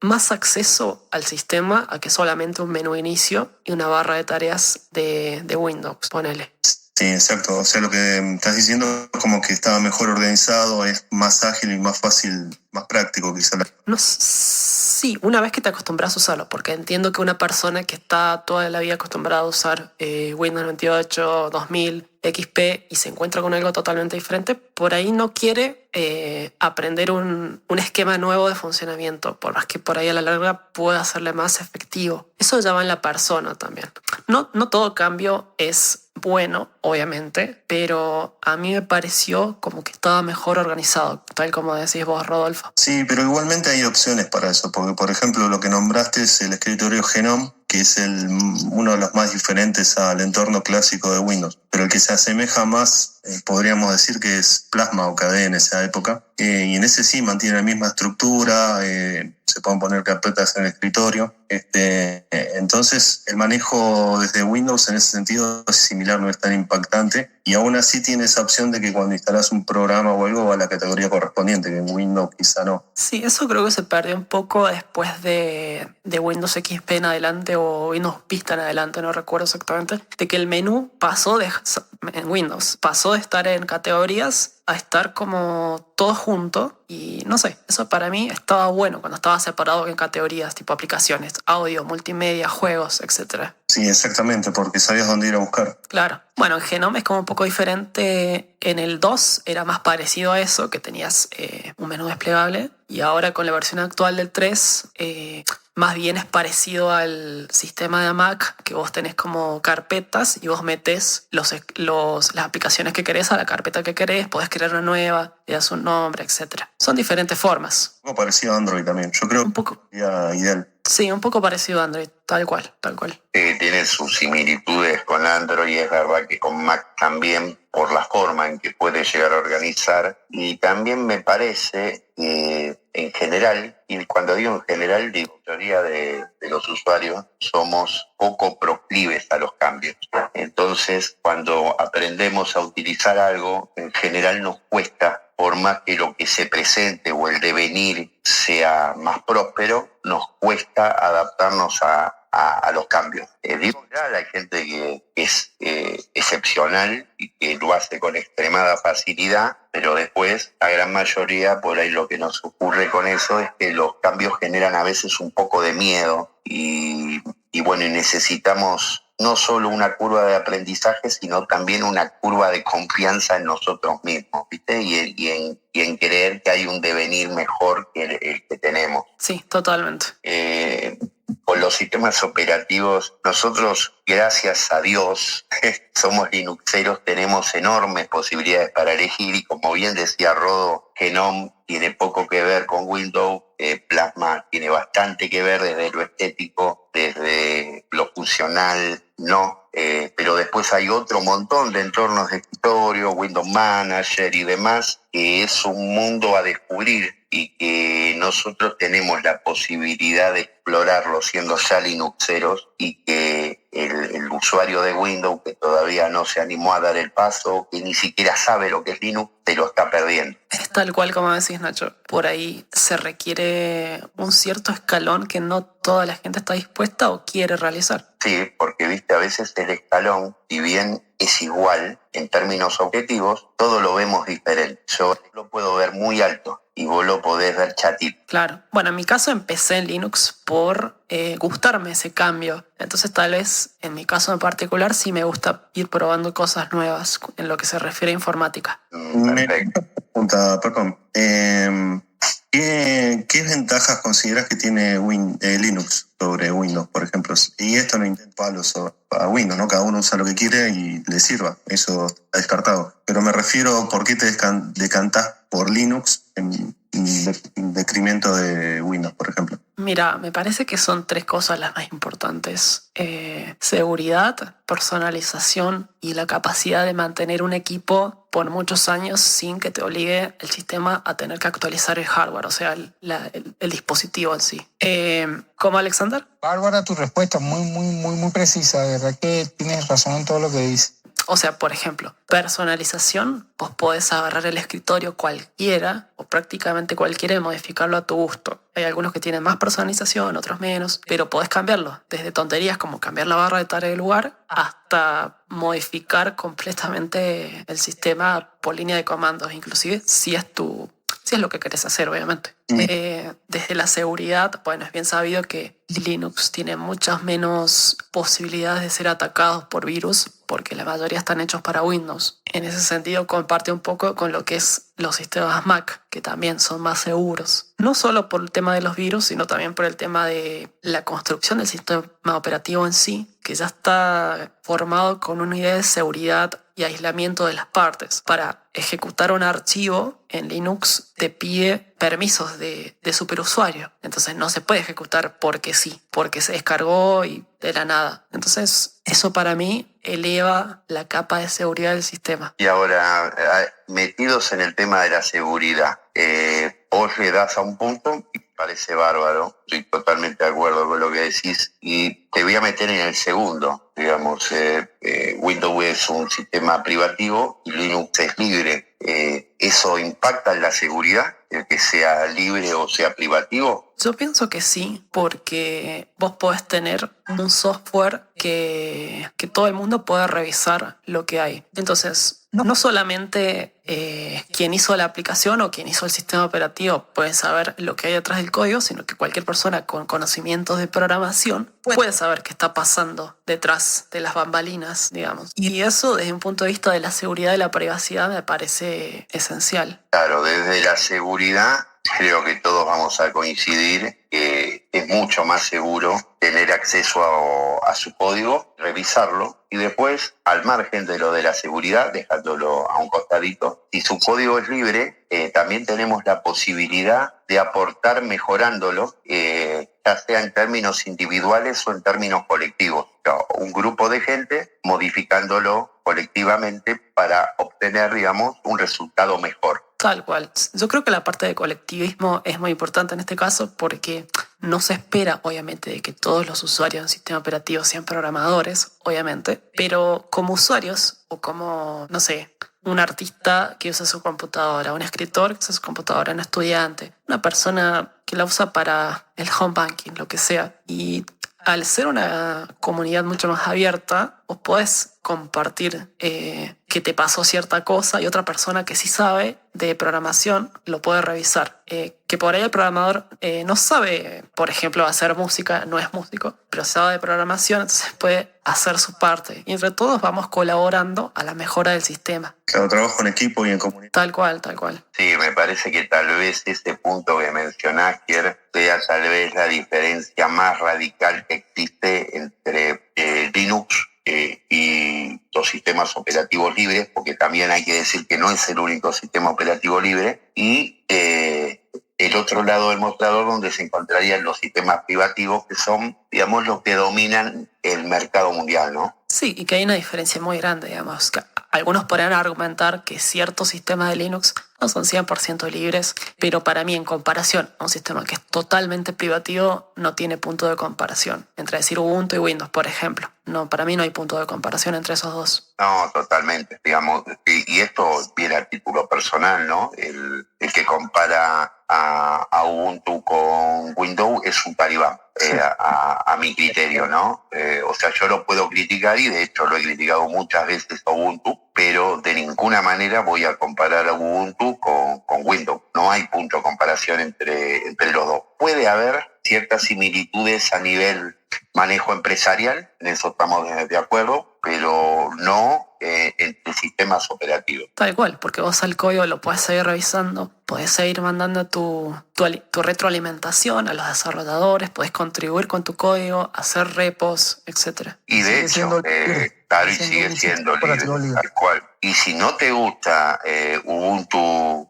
más acceso al sistema a que solamente un menú inicio y una barra de tareas de Windows, ponele. Sí, exacto. O sea, lo que estás diciendo es como que estaba mejor organizado, es más ágil y más fácil, más práctico quizá. No, sí, una vez que te acostumbras a usarlo, porque entiendo que una persona que está toda la vida acostumbrada a usar Windows 98, 2000, XP y se encuentra con algo totalmente diferente, por ahí no quiere aprender un esquema nuevo de funcionamiento, por más que por ahí a la larga pueda hacerle más efectivo. Eso ya va en la persona también. No todo cambio es bueno, obviamente, pero a mí me pareció como que estaba mejor organizado, tal como decís vos, Rodolfo. Sí, pero igualmente hay opciones para eso, porque por ejemplo lo que nombraste es el escritorio Genome, que es uno de los más diferentes al entorno clásico de Windows, pero el que se asemeja más, podríamos decir que es Plasma o KDE en esa época, y en ese sí mantiene la misma estructura, se pueden poner carpetas en el escritorio, entonces el manejo desde Windows en ese sentido es similar, no es tan impactante, y aún así tiene esa opción de que cuando instalas un programa o algo va a la categoría correspondiente, que en Windows quizá no. Sí, eso creo que se perdió un poco después de Windows XP en adelante o Windows Vista en adelante, no recuerdo exactamente, de que el menú en Windows pasó de estar en categorías a estar como todo junto y no sé, eso para mí estaba bueno cuando estaba separado en categorías tipo aplicaciones, audio, multimedia, juegos, etc. Sí, exactamente, porque sabías dónde ir a buscar. Claro. Bueno, en Genome es como un poco diferente. En el 2 era más parecido a eso, que tenías un menú desplegable. Y ahora con la versión actual del 3, más bien es parecido al sistema de Mac, que vos tenés como carpetas y vos metés las aplicaciones que querés a la carpeta que querés, podés crear una nueva, le das un nombre, etc. Son diferentes formas. Un poco parecido a Android también, yo creo Un poco. Que sería ideal. Sí, un poco parecido a Android, tal cual, tal cual. Tiene sus similitudes con Android, es verdad que con Mac también, por la forma en que puede llegar a organizar. Y también me parece que en general, y cuando digo en general, digo la mayoría de los usuarios somos poco proclives a los cambios. Entonces, cuando aprendemos a utilizar algo, en general nos cuesta, por más que lo que se presente o el devenir sea más próspero, nos cuesta adaptarnos a los cambios. Digo, hay gente que es excepcional y que lo hace con extremada facilidad, pero después la gran mayoría, por ahí lo que nos ocurre con eso es que los cambios generan a veces un poco de miedo y bueno, y necesitamos no solo una curva de aprendizaje, sino también una curva de confianza en nosotros mismos, ¿viste? Y en creer que hay un devenir mejor que el que tenemos. Sí, totalmente. Con los sistemas operativos, nosotros, gracias a Dios, somos linuxeros, tenemos enormes posibilidades para elegir y como bien decía Rodo, Genome tiene poco que ver con Windows, Plasma tiene bastante que ver desde lo estético, desde lo funcional, no. Pero después hay otro montón de entornos de escritorio, Windows Manager y demás, que es un mundo a descubrir y que nosotros tenemos la posibilidad de explorarlo siendo ya linuxeros y que el usuario de Windows que todavía no se animó a dar el paso, que ni siquiera sabe lo que es Linux, se lo está perdiendo. Es tal cual como decís, Nacho. Por ahí se requiere un cierto escalón que no toda la gente está dispuesta o quiere realizar. Sí, porque viste, a veces el escalón, si bien es igual en términos objetivos, todo lo vemos diferente. Yo lo puedo ver muy alto y vos lo podés ver chatito. Claro. Bueno, en mi caso empecé en Linux por gustarme ese cambio. Entonces tal vez en mi caso en particular sí me gusta ir probando cosas nuevas en lo que se refiere a informática. Perfecto. Pregunta, perdón. ¿Qué ventajas consideras que tiene Linux sobre Windows, por ejemplo? Y esto no intenta palos a Windows, ¿no? Cada uno usa lo que quiere y le sirva. Eso está descartado. Pero me refiero, ¿por qué te decantás por Linux detrimento de Windows, por ejemplo? Mira, me parece que son 3 cosas las más importantes. Seguridad, personalización y la capacidad de mantener un equipo por muchos años sin que te obligue el sistema a tener que actualizar el hardware, o sea, el dispositivo en sí. ¿Cómo, Alexander? Bárbara, tu respuesta muy precisa. De verdad que tienes razón en todo lo que dices. O sea, por ejemplo, personalización, vos podés agarrar el escritorio cualquiera o prácticamente cualquiera y modificarlo a tu gusto. Hay algunos que tienen más personalización, otros menos, pero podés cambiarlo. Desde tonterías como cambiar la barra de tarea del lugar hasta modificar completamente el sistema por línea de comandos, inclusive si es lo que querés hacer, obviamente. Desde la seguridad, bueno, es bien sabido que Linux tiene muchas menos posibilidades de ser atacados por virus porque la mayoría están hechos para Windows. En ese sentido, comparte un poco con lo que es los sistemas Mac, que también son más seguros. No solo por el tema de los virus, sino también por el tema de la construcción del sistema operativo en sí, que ya está formado con una idea de seguridad y aislamiento de las partes. Para ejecutar un archivo en Linux te pide permisos de superusuario. Entonces no se puede ejecutar porque sí, porque se descargó y de la nada. Entonces eso para mí eleva la capa de seguridad del sistema. Y ahora, metidos en el tema de la seguridad, vos le das a un punto y parece bárbaro, estoy totalmente de acuerdo con lo que decís, y te voy a meter en el segundo, digamos, Windows es un sistema privativo y Linux es libre. ¿Eso impacta en la seguridad, el que sea libre o sea privativo? Yo pienso que sí, porque vos podés tener un software que todo el mundo pueda revisar lo que hay. Entonces, no solamente quien hizo la aplicación o quien hizo el sistema operativo puede saber lo que hay detrás del código, sino que cualquier persona con conocimientos de programación puede saber qué está pasando detrás de las bambalinas, digamos. Y eso, desde un punto de vista de la seguridad y la privacidad, me parece esencial. Claro, desde la seguridad creo que todos vamos a coincidir que es mucho más seguro tener acceso a su código, revisarlo y después, al margen de lo de la seguridad, dejándolo a un costadito, si su código es libre, también tenemos la posibilidad de aportar mejorándolo, ya sea en términos individuales o en términos colectivos. O sea, un grupo de gente modificándolo colectivamente para obtener, digamos, un resultado mejor. Tal cual. Yo creo que la parte de colectivismo es muy importante en este caso porque no se espera, obviamente, de que todos los usuarios de un sistema operativo sean programadores, obviamente, pero como usuarios o como, no sé, un artista que usa su computadora, un escritor que usa su computadora, un estudiante, una persona que la usa para el home banking, lo que sea. Y al ser una comunidad mucho más abierta, vos podés compartir que te pasó cierta cosa y otra persona que sí sabe de programación lo puede revisar. Que por ahí el programador no sabe, por ejemplo, hacer música, no es músico, pero sabe de programación, entonces puede hacer su parte. Y entre todos vamos colaborando a la mejora del sistema. Claro, trabajo en equipo y en comunidad. Tal cual, tal cual. Sí, me parece que tal vez ese punto que mencionás, Kier, sea tal vez la diferencia más radical que existe entre Linux y los sistemas operativos libres, porque también hay que decir que no es el único sistema operativo libre, y el otro lado del mostrador donde se encontrarían los sistemas privativos, que son, digamos, los que dominan el mercado mundial, ¿no? Sí, y que hay una diferencia muy grande, digamos. Que algunos podrían argumentar que ciertos sistemas de Linux no son 100% libres, pero para mí, en comparación a un sistema que es totalmente privativo, no tiene punto de comparación. Entre decir Ubuntu y Windows, por ejemplo. No, para mí no hay punto de comparación entre esos dos. No, totalmente, digamos. Y esto viene a título personal, ¿no? El que compara a Ubuntu con Windows es un talibán, a mi criterio, ¿no? O sea, yo lo puedo criticar y de hecho lo he criticado muchas veces a Ubuntu, pero de ninguna manera voy a comparar a Ubuntu con Windows. No hay punto de comparación entre los dos. Puede haber ciertas similitudes a nivel manejo empresarial, en eso estamos de acuerdo, pero no entre sistemas operativos. Tal cual, porque vos al código lo podés seguir revisando, podés seguir mandando tu retroalimentación a los desarrolladores, podés contribuir con tu código, hacer repos, etc. Y de hecho, claro, y sigue siendo libre, tal cual. Y si no te gusta Ubuntu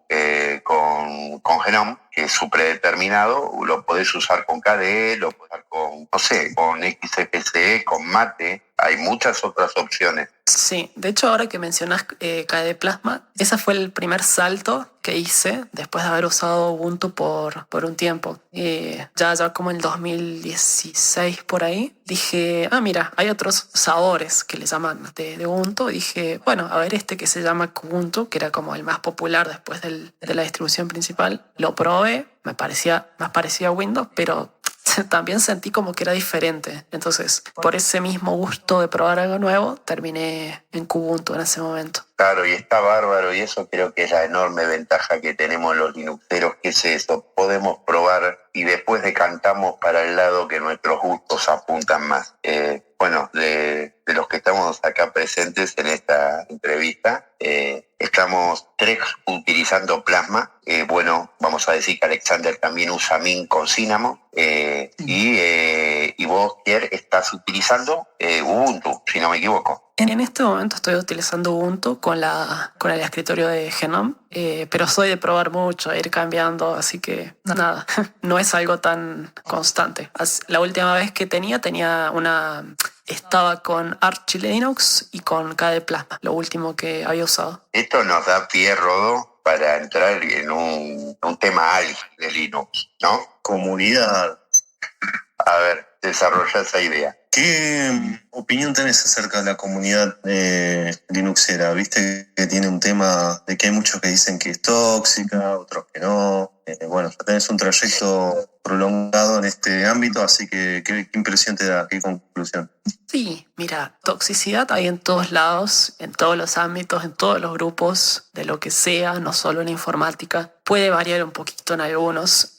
con Genome, que es su predeterminado, lo podés usar con KDE, lo podés usar con, no sé, con XFCE, con Mate. Hay muchas otras opciones. Sí, de hecho ahora que mencionas KDE Plasma, ese fue el primer salto que hice después de haber usado Ubuntu por un tiempo. Ya como en 2016 por ahí, dije, mira, hay otros sabores que le llaman de Ubuntu. Y dije, bueno, a ver este que se llama Kubuntu, que era como el más popular después de la distribución principal. Lo probé, me parecía más parecido a Windows, pero también sentí como que era diferente. Entonces, por ese mismo gusto de probar algo nuevo, terminé en Kubuntu en ese momento. Claro, y está bárbaro, y eso creo que es la enorme ventaja que tenemos los linuxeros, que es eso, podemos probar y después decantamos para el lado que nuestros gustos apuntan más. Bueno, de los que estamos acá presentes en esta entrevista, estamos 3 utilizando Plasma. Bueno, vamos a decir que Alexander también usa Mint con Cinnamon. Y vos, Pierre, estás utilizando Ubuntu, si no me equivoco. En este momento estoy utilizando Ubuntu con el escritorio de Genome, pero soy de probar mucho, ir cambiando, así que nada, no es algo tan constante. La última vez que tenía estaba con Arch Linux y con KDE Plasma, lo último que había usado. Esto nos da pie, Rodo, para entrar en un tema álgido de Linux, ¿no? Comunidad. A ver, desarrolla esa idea. ¿Qué opinión tenés acerca de la comunidad linuxera? Viste que tiene un tema de que hay muchos que dicen que es tóxica, otros que no. Bueno, ya tenés un trayecto prolongado en este ámbito, así que ¿qué impresión te da? ¿Qué conclusión? Sí, mira, toxicidad hay en todos lados, en todos los ámbitos, en todos los grupos, de lo que sea, no solo en informática. Puede variar un poquito en algunos.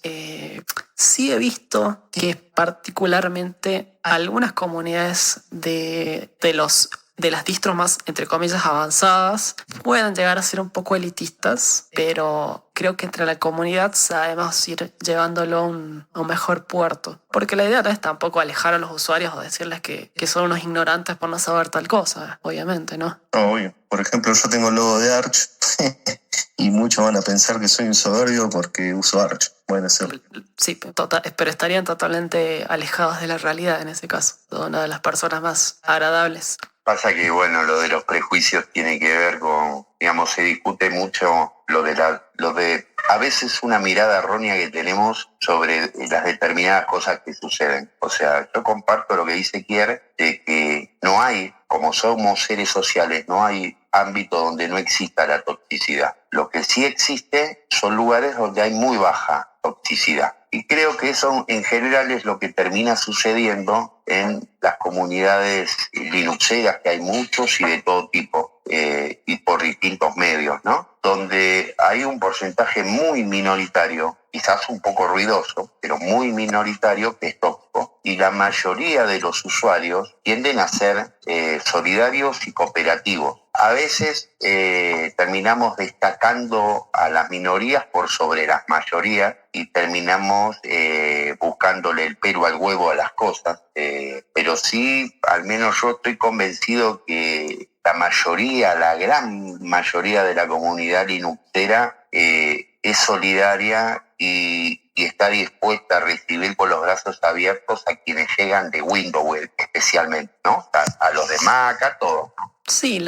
Sí he visto que particularmente algunas comunidades de las distros más, entre comillas, avanzadas pueden llegar a ser un poco elitistas, pero creo que entre la comunidad sabemos ir llevándolo a un mejor puerto. Porque la idea no es tampoco alejar a los usuarios o decirles que son unos ignorantes por no saber tal cosa, obviamente, ¿no? Obvio. Por ejemplo, yo tengo el logo de Arch y muchos van a pensar que soy un soberbio porque uso Arch. Puede ser. Sí, pero estarían totalmente alejados de la realidad en ese caso. Una de las personas más agradables. Pasa que, bueno, lo de los prejuicios tiene que ver con, digamos, se discute mucho lo de a veces una mirada errónea que tenemos sobre las determinadas cosas que suceden. O sea, yo comparto lo que dice Kier, de que no hay, como somos seres sociales, no hay ámbito donde no exista la toxicidad. Lo que sí existe son lugares donde hay muy baja toxicidad. Y creo que eso en general es lo que termina sucediendo en las comunidades linuxeras, que hay muchos y de todo tipo, y por distintos medios, ¿no? Donde hay un porcentaje muy minoritario, quizás un poco ruidoso, pero muy minoritario, que es tóxico. Y la mayoría de los usuarios tienden a ser solidarios y cooperativos. A veces terminamos destacando a las minorías por sobre las mayorías y terminamos buscándole el pelo al huevo a las cosas. Pero sí, al menos yo estoy convencido que la gran mayoría de la comunidad linuxera es solidaria y está dispuesta a recibir con los brazos abiertos a quienes llegan de Windows, especialmente, ¿no? A los de Mac, a todos. Sí,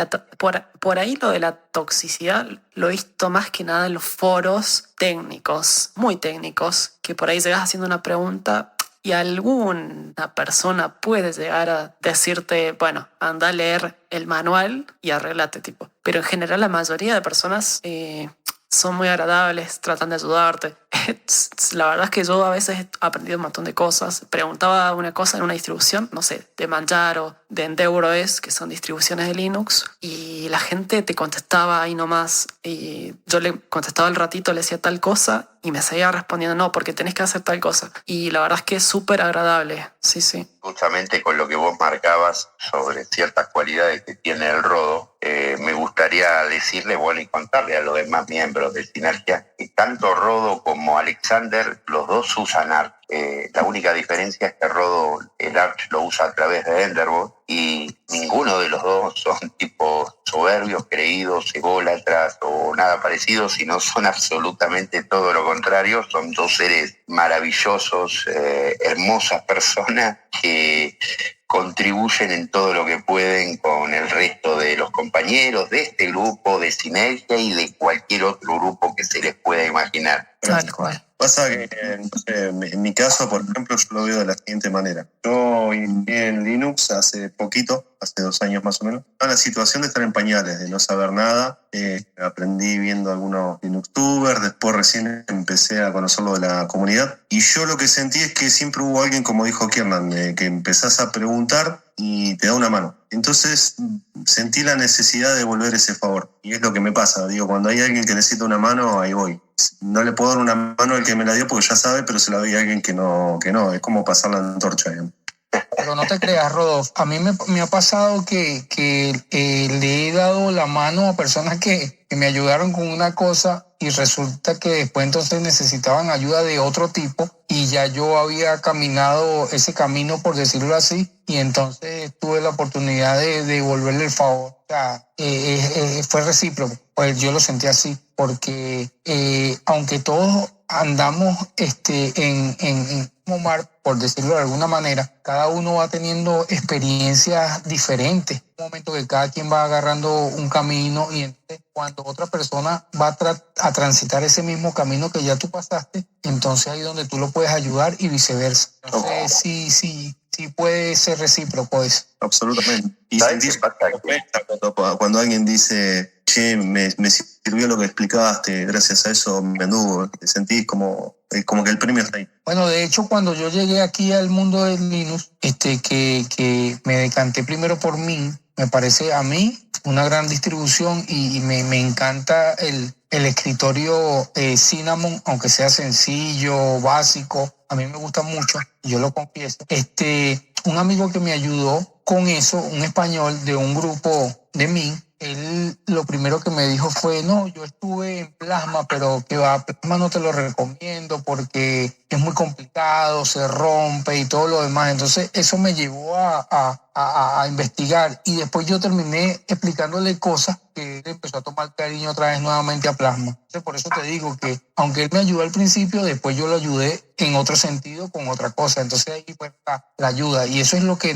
por ahí lo de la toxicidad lo he visto más que nada en los foros técnicos, muy técnicos, que por ahí llegas haciendo una pregunta y alguna persona puede llegar a decirte, bueno, anda a leer el manual y arreglate, tipo. Pero en general la mayoría de personas son muy agradables, tratan de ayudarte. La verdad es que yo a veces he aprendido un montón de cosas. Preguntaba una cosa en una distribución, no sé, de Manjaro, de EndeavourOS, que son distribuciones de Linux, y la gente te contestaba ahí nomás. Y yo le contestaba al ratito, le decía tal cosa, y me seguía respondiendo, no, porque tenés que hacer tal cosa. Y la verdad es que es súper agradable, sí, sí. Justamente con lo que vos marcabas sobre ciertas cualidades que tiene el Rodo, me gustaría decirle, bueno, y contarle a los demás miembros de Sinergia, que tanto Rodo como Alexander, los dos usan Arch. La única diferencia es que Rodo el Arch lo usa a través de Endeavour y ninguno de los dos son tipos soberbios soberbios, creídos, ególatras o nada parecido, sino son absolutamente todo lo contrario. Son dos seres maravillosos, hermosas personas que contribuyen en todo lo que pueden con el resto de los compañeros de este grupo, de Sinergia y de cualquier otro grupo que se les pueda imaginar. Tal cual. Pasa que, no sé, en mi caso, por ejemplo, yo lo veo de la siguiente manera. Yo inicié en Linux hace poquito, hace 2 años más o menos. La situación de estar en pañales, de no saber nada. Aprendí viendo algunos Linuxtubers, después recién empecé a conocer lo de la comunidad. Y yo lo que sentí es que siempre hubo alguien, como dijo Kiernan, que empezás a preguntar y te da una mano. Entonces sentí la necesidad de devolver ese favor. Y es lo que me pasa. Digo, cuando hay alguien que necesita una mano, ahí voy. No le puedo dar una mano al que me la dio porque ya sabe, pero se la doy a alguien que no. Es como pasar la antorcha, digamos. Pero no te creas, Rodolfo. A mí me ha pasado que le he dado la mano a personas que me ayudaron con una cosa y resulta que después entonces necesitaban ayuda de otro tipo y ya yo había caminado ese camino, por decirlo así, y entonces tuve la oportunidad de devolverle el favor. O sea, fue recíproco. Pues yo lo sentí así, porque aunque todos andamos en mar, por decirlo de alguna manera, cada uno va teniendo experiencias diferentes. Un momento que cada quien va agarrando un camino y entonces cuando otra persona va a transitar ese mismo camino que ya tú pasaste, entonces ahí es donde tú lo puedes ayudar y viceversa. Entonces sí puede ser recíproco eso. Absolutamente. Y ¿Sabes sentís qué pasa? cuando alguien dice, che, me sirvió lo que explicaste, gracias a eso me anduvo. Te sentís como que el premio está ahí. Bueno, de hecho, cuando yo llegué aquí al mundo del Linux, que me decanté primero por Mint, me parece a mí una gran distribución y me encanta el escritorio Cinnamon, aunque sea sencillo, básico, a mí me gusta mucho, yo lo confieso. Un amigo que me ayudó con eso, un español de un grupo de Mint, él lo primero que me dijo fue, no, yo estuve en Plasma, pero que va, Plasma no te lo recomiendo porque es muy complicado, se rompe y todo lo demás. Entonces eso me llevó a investigar y después yo terminé explicándole cosas que él empezó a tomar cariño otra vez nuevamente a Plasma. Entonces por eso te digo que aunque él me ayudó al principio, después yo lo ayudé en otro sentido con otra cosa. Entonces ahí fue la ayuda y eso es lo que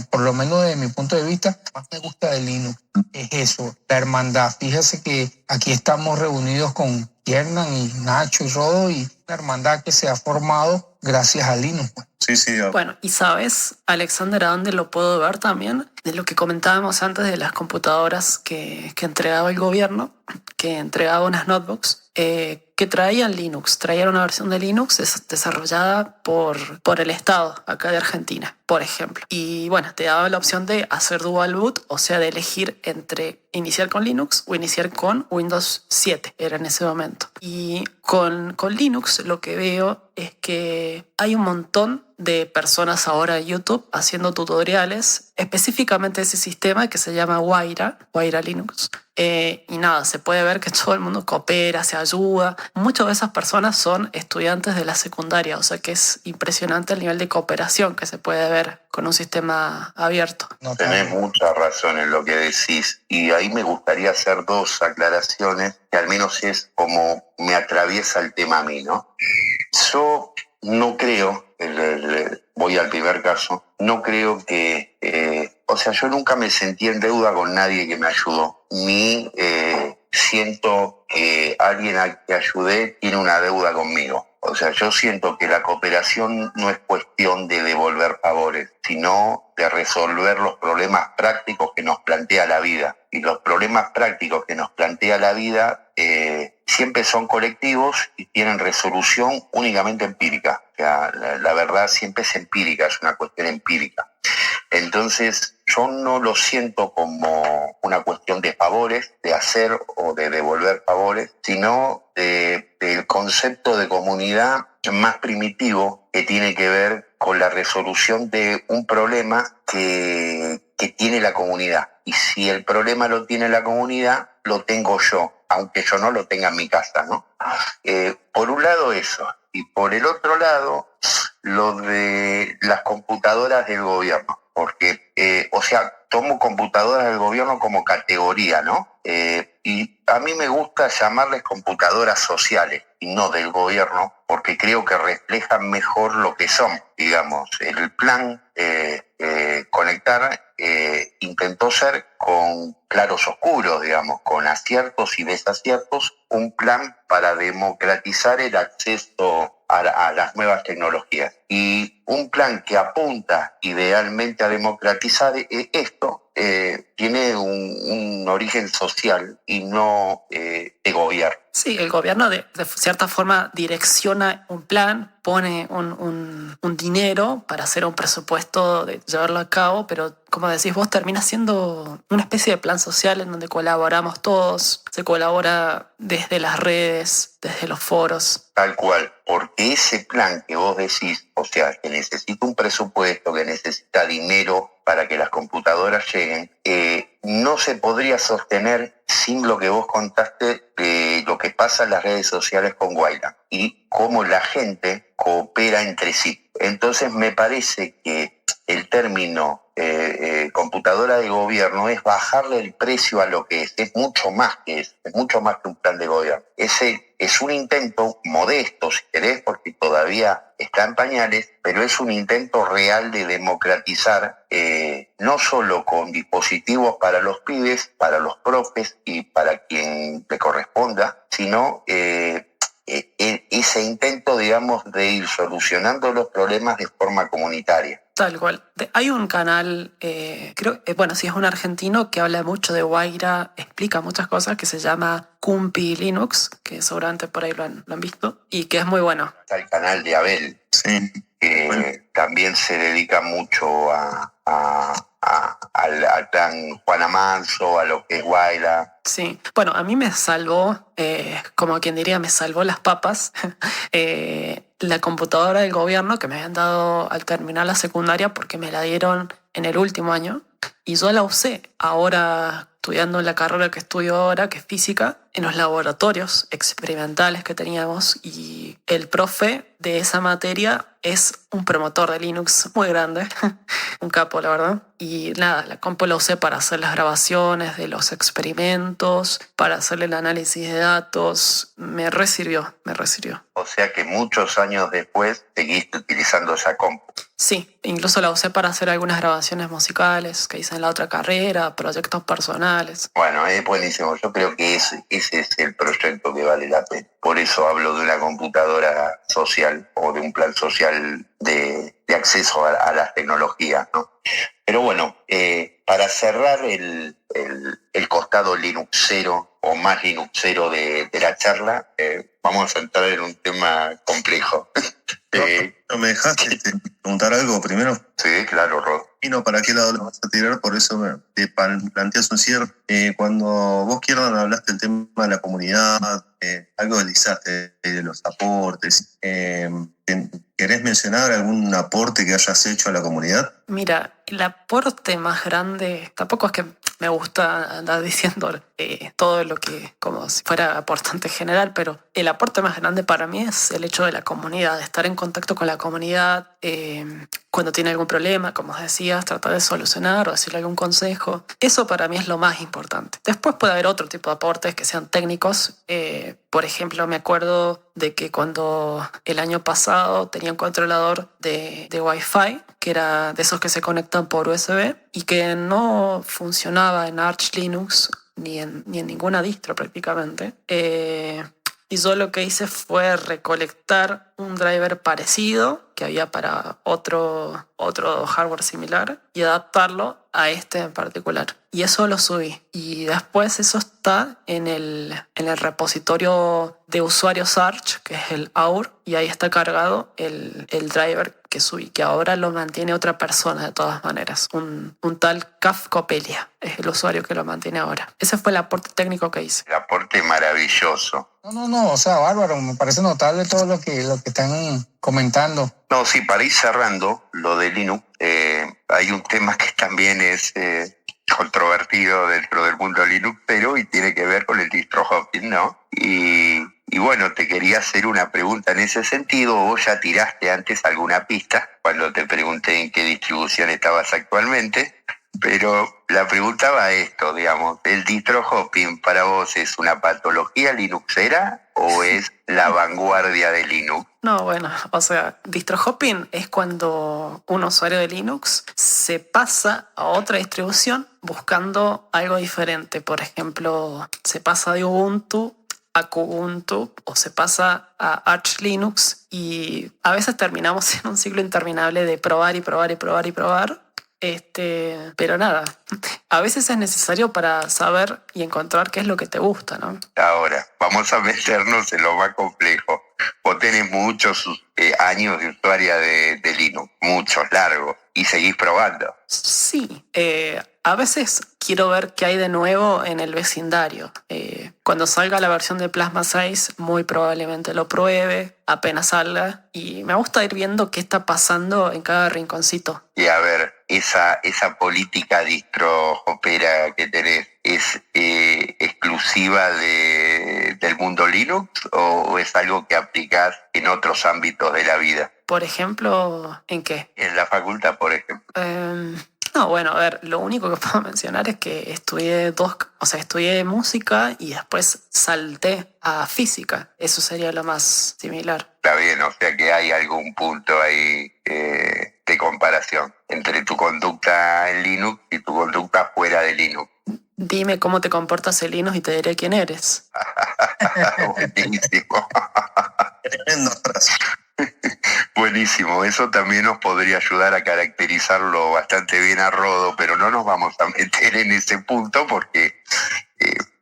por lo menos desde mi punto de vista, más me gusta de Linux. Es eso, la hermandad. Fíjese que aquí estamos reunidos con Kiernan y Nacho y Rodo y una hermandad que se ha formado gracias a Linux. Sí. Bueno, y sabes, Alexander, ¿a dónde lo puedo ver también? De lo que comentábamos antes de las computadoras que entregaba el gobierno, que entregaba unas notebooks, que traían Linux, traían una versión de Linux desarrollada por el Estado, acá de Argentina, por ejemplo. Y bueno, te daba la opción de hacer dual boot, o sea, de elegir entre iniciar con Linux o iniciar con Windows 7, era en ese momento. Y con Linux lo que veo es que hay un montón de personas ahora en YouTube haciendo tutoriales específicamente de ese sistema que se llama Wayra Linux. Y nada, se puede ver que todo el mundo coopera, se ayuda. Muchas de esas personas son estudiantes de la secundaria, o sea que es impresionante el nivel de cooperación que se puede ver con un sistema abierto. Tenés mucha razón en lo que decís y ahí me gustaría hacer 2 aclaraciones que al menos es como me atraviesa el tema a mí, ¿no? Yo no creo, voy al primer caso, no creo que, yo nunca me sentí en deuda con nadie que me ayudó, ni siento que alguien al que ayudé tiene una deuda conmigo. O sea, yo siento que la cooperación no es cuestión de devolver favores, sino de resolver los problemas prácticos que nos plantea la vida. Y los problemas prácticos que nos plantea la vida siempre son colectivos y tienen resolución únicamente empírica. O sea, la verdad siempre es empírica, es una cuestión empírica. Entonces, yo no lo siento como una cuestión de favores, de hacer o de devolver favores, sino del concepto de comunidad más primitivo que tiene que ver con la resolución de un problema que tiene la comunidad. Y si el problema lo tiene la comunidad, lo tengo yo, aunque yo no lo tenga en mi casa, ¿no? Por un lado eso, y por el otro lado, lo de las computadoras del gobierno. Porque, tomo computadoras del gobierno como categoría, ¿no? Y a mí me gusta llamarles computadoras sociales y no del gobierno, porque creo que reflejan mejor lo que son, digamos. El plan Conectar intentó ser con claros oscuros, digamos, con aciertos y desaciertos, un plan para democratizar el acceso a las nuevas tecnologías. Y un plan que apunta idealmente a democratizar esto, tiene un origen social y no de gobierno. Sí, el gobierno de cierta forma direcciona un plan, pone un dinero para hacer un presupuesto de llevarlo a cabo, pero como decís vos, termina siendo una especie de plan social en donde colaboramos todos, se colabora desde las redes, desde los foros. Tal cual, porque ese plan que vos decís, o sea, que necesita un presupuesto, que necesita dinero para que las computadoras lleguen, no se podría sostener sin lo que vos contaste de lo que pasa en las redes sociales con Wayland y cómo la gente coopera entre sí. Entonces me parece que el término computadora de gobierno es bajarle el precio a lo que es mucho más que es mucho más que un plan de gobierno. Ese es un intento modesto, si querés, porque todavía está en pañales, pero es un intento real de democratizar, no solo con dispositivos para los pibes, para los profes y para quien le corresponda, sino ese intento, digamos, de ir solucionando los problemas de forma comunitaria. Tal cual. Hay un canal, creo, bueno, sí, es un argentino que habla mucho de Guaira, explica muchas cosas, que se llama Cumpi Linux, que seguramente por ahí lo han visto, y que es muy bueno. Está el canal de Abel, Sí. que también se dedica mucho al plan Juana Manso, a lo que es Guaira. Sí, bueno, a mí me salvó, como quien diría, me salvó las papas, la computadora del gobierno que me habían dado al terminar la secundaria porque me la dieron en el último año y yo la usé ahora estudiando la carrera que estudio ahora, que es física, en los laboratorios experimentales que teníamos y el profe de esa materia es un promotor de Linux muy grande, un capo la verdad. Y nada, la compu la usé para hacer las grabaciones de los experimentos, para hacerle el análisis de datos, me resirvió. O sea que muchos años después seguiste utilizando esa compu. Sí, incluso la usé para hacer algunas grabaciones musicales que hice en la otra carrera, proyectos personales. Bueno, es buenísimo. Yo creo que ese es el proyecto que vale la pena. Por eso hablo de una computadora social o de un plan social de acceso a las tecnologías, ¿no? Pero bueno, para cerrar el costado linuxero o más linuxero de la charla, vamos a entrar en un tema complejo. ¿No me dejaste preguntar algo primero? Sí, claro, Rod. Y no, ¿para qué lado lo vas a tirar? Por eso te planteas un cierre. Cuando vos quieras hablaste del tema de la comunidad, algo deslizaste de los aportes. ¿Querés mencionar algún aporte que hayas hecho a la comunidad? Mira, el aporte más grande, tampoco es que me gusta andar diciendo todo lo que como si fuera aportante general, pero el aporte más grande para mí es el hecho de la comunidad, de estar en contacto con la comunidad, cuando tiene algún problema, como decías, tratar de solucionar o decirle algún consejo. Eso para mí es lo más importante. Después puede haber otro tipo de aportes que sean técnicos. Por ejemplo, me acuerdo de que cuando el año pasado tenía un controlador de Wi-Fi, que era de esos que se conectan por USB y que no funcionaba en Arch Linux ni en ninguna distro prácticamente. Y yo lo que hice fue recolectar un driver parecido que había para otro hardware similar y adaptarlo a este en particular. Y eso lo subí. Y después eso está en el repositorio de usuarios Arch, que es el AUR, y ahí está cargado el driver que subí, que ahora lo mantiene otra persona de todas maneras. Un tal Kaf Copelia es el usuario que lo mantiene ahora. Ese fue el aporte técnico que hice. El aporte maravilloso. No, o sea, bárbaro, me parece notable todo lo que están comentando. No, sí, para ir cerrando lo de Linux, hay un tema que también es controvertido dentro del mundo Linux, pero y tiene que ver con el distro hopping, ¿no? Y bueno, te quería hacer una pregunta en ese sentido. Vos ya tiraste antes alguna pista cuando te pregunté en qué distribución estabas actualmente, Pero la pregunta va a esto, digamos, ¿el distro hopping para vos es una patología linuxera o es la vanguardia de Linux? No, bueno, o sea, distro hopping es cuando un usuario de Linux se pasa a otra distribución buscando algo diferente. Por ejemplo, se pasa de Ubuntu a Kubuntu o se pasa a Arch Linux y a veces terminamos en un ciclo interminable de probar y probar y probar y probar. Pero nada, a veces es necesario para saber y encontrar qué es lo que te gusta, ¿no? Ahora, vamos a meternos en lo más complejo. Vos tenés muchos años de usuaria de Linux, muchos, largos, y seguís probando. Sí, a veces quiero ver qué hay de nuevo en el vecindario. Cuando salga la versión de Plasma 6, muy probablemente lo pruebe, apenas salga, y me gusta ir viendo qué está pasando en cada rinconcito. Y a ver, esa política distro-hopera que tenés, ¿es exclusiva del mundo Linux o es algo que aplicás en otros ámbitos de la vida? Por ejemplo, ¿en qué? En la facultad, por ejemplo. No, bueno, a ver, lo único que puedo mencionar es que estudié música y después salté a física. Eso sería lo más similar. Está bien, o sea que hay algún punto ahí de comparación entre tu conducta en Linux y tu conducta fuera de Linux. Dime cómo te comportas en Linux y te diré quién eres. Buenísimo. Tremenda frase. Buenísimo, eso también nos podría ayudar a caracterizarlo bastante bien a Rodo, pero no nos vamos a meter en ese punto porque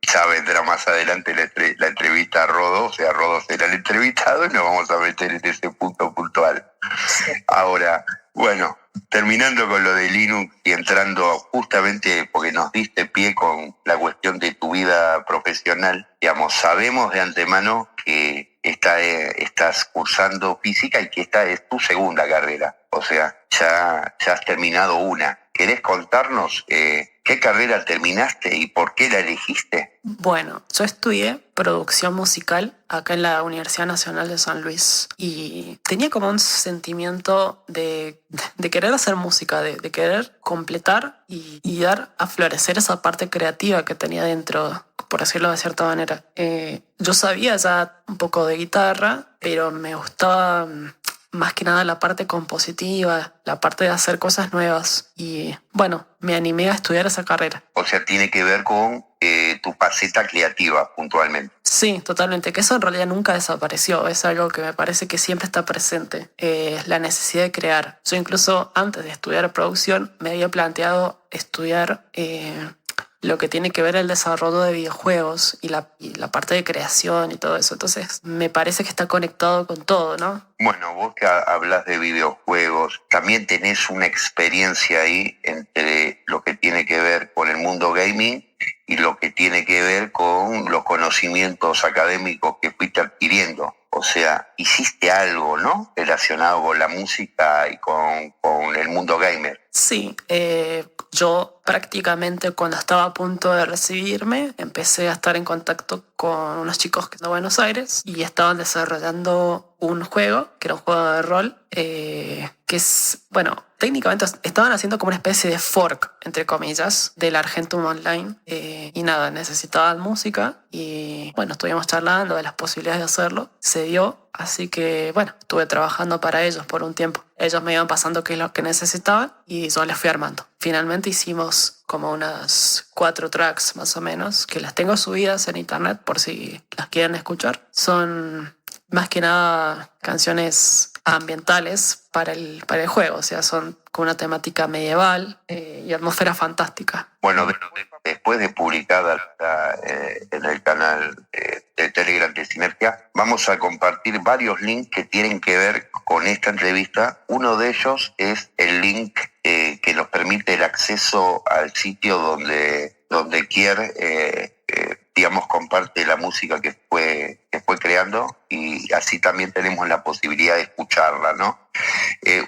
ya vendrá más adelante la entrevista a Rodo, o sea, Rodo será el entrevistado y nos vamos a meter en ese punto puntual. Ahora, bueno, terminando con lo de Linux y entrando justamente porque nos diste pie con la cuestión de tu vida profesional, digamos, sabemos de antemano que estás cursando física y que esta es tu segunda carrera, o sea, ya has terminado una. ¿Querés contarnos qué carrera terminaste y por qué la elegiste? Bueno, yo estudié producción musical acá en la Universidad Nacional de San Luis y tenía como un sentimiento de querer hacer música, de querer completar y dar a florecer esa parte creativa que tenía dentro, por decirlo de cierta manera. Yo sabía ya un poco de guitarra, pero me gustaba más que nada la parte compositiva, la parte de hacer cosas nuevas. Y bueno, me animé a estudiar esa carrera. O sea, tiene que ver con tu faceta creativa puntualmente. Sí, totalmente, que eso en realidad nunca desapareció, es algo que me parece que siempre está presente, la necesidad de crear. Yo incluso antes de estudiar producción me había planteado estudiar lo que tiene que ver el desarrollo de videojuegos y la parte de creación y todo eso. Entonces, me parece que está conectado con todo, ¿no? Bueno, vos que hablas de videojuegos, también tenés una experiencia ahí entre lo que tiene que ver con el mundo gaming y lo que tiene que ver con los conocimientos académicos que fuiste adquiriendo. O sea, hiciste algo, ¿no? Relacionado con la música y con el mundo gamer. Sí, yo prácticamente cuando estaba a punto de recibirme empecé a estar en contacto con unos chicos de Buenos Aires y estaban desarrollando un juego, que era un juego de rol, que es, bueno, técnicamente estaban haciendo como una especie de fork, entre comillas, del Argentum Online. Y nada, necesitaban música y bueno, estuvimos charlando de las posibilidades de hacerlo. Se dio, así que bueno, estuve trabajando para ellos por un tiempo. Ellos me iban pasando qué es lo que necesitaban y yo les fui armando. Finalmente hicimos como unas 4 tracks más o menos, que las tengo subidas en internet por si las quieren escuchar. Son más que nada canciones ambientales para el juego, o sea, son con una temática medieval y atmósfera fantástica. Bueno, después de publicada en el canal de Telegram de Sinergia, vamos a compartir varios links que tienen que ver con esta entrevista. Uno de ellos es el link que nos permite el acceso al sitio donde Kier digamos, comparte la música que fue creando y así también tenemos la posibilidad de escucharla, ¿no?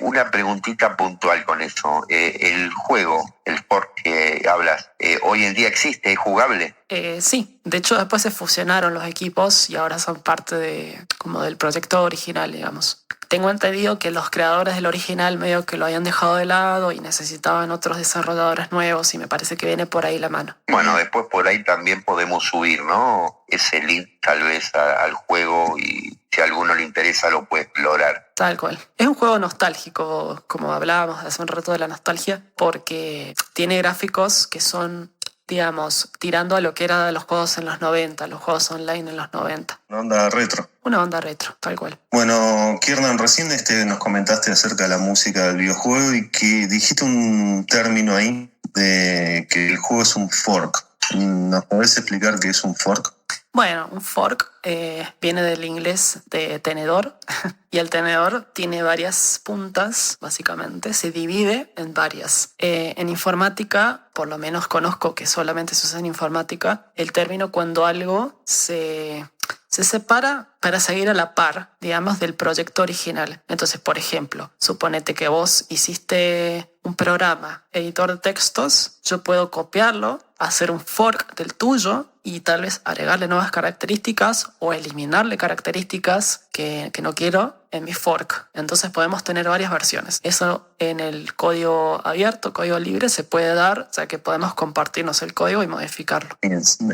Una preguntita puntual con eso. El juego, el fork que hablas, ¿hoy en día existe? ¿Es jugable? Sí, de hecho después se fusionaron los equipos y ahora son parte como del proyecto original, digamos. tengo entendido que los creadores del original medio que lo habían dejado de lado y necesitaban otros desarrolladores nuevos y me parece que viene por ahí la mano. Bueno, después por ahí también podemos subir, ¿no? Ese link tal vez al juego y si a alguno le interesa lo puede explorar. Tal cual. Es un juego nostálgico, como hablábamos hace un rato de la nostalgia, porque tiene gráficos que son, digamos, tirando a lo que eran los juegos en los 90, los juegos online en los 90. Una onda retro. Una onda retro, tal cual. Bueno, Kiernan, recién nos comentaste acerca de la música del videojuego y que dijiste un término ahí de que el juego es un fork. ¿Nos podés explicar qué es un fork? Bueno, un fork viene del inglés de tenedor y el tenedor tiene varias puntas, básicamente, se divide en varias. En informática, por lo menos conozco que solamente se usa en informática, el término cuando algo se separa para seguir a la par, digamos, del proyecto original. Entonces, por ejemplo, suponete que vos hiciste un programa, editor de textos, yo puedo copiarlo, hacer un fork del tuyo y tal vez agregarle nuevas características o eliminarle características que no quiero en mi fork. Entonces podemos tener varias versiones. Eso en el código abierto, código libre, se puede dar, o sea que podemos compartirnos el código y modificarlo.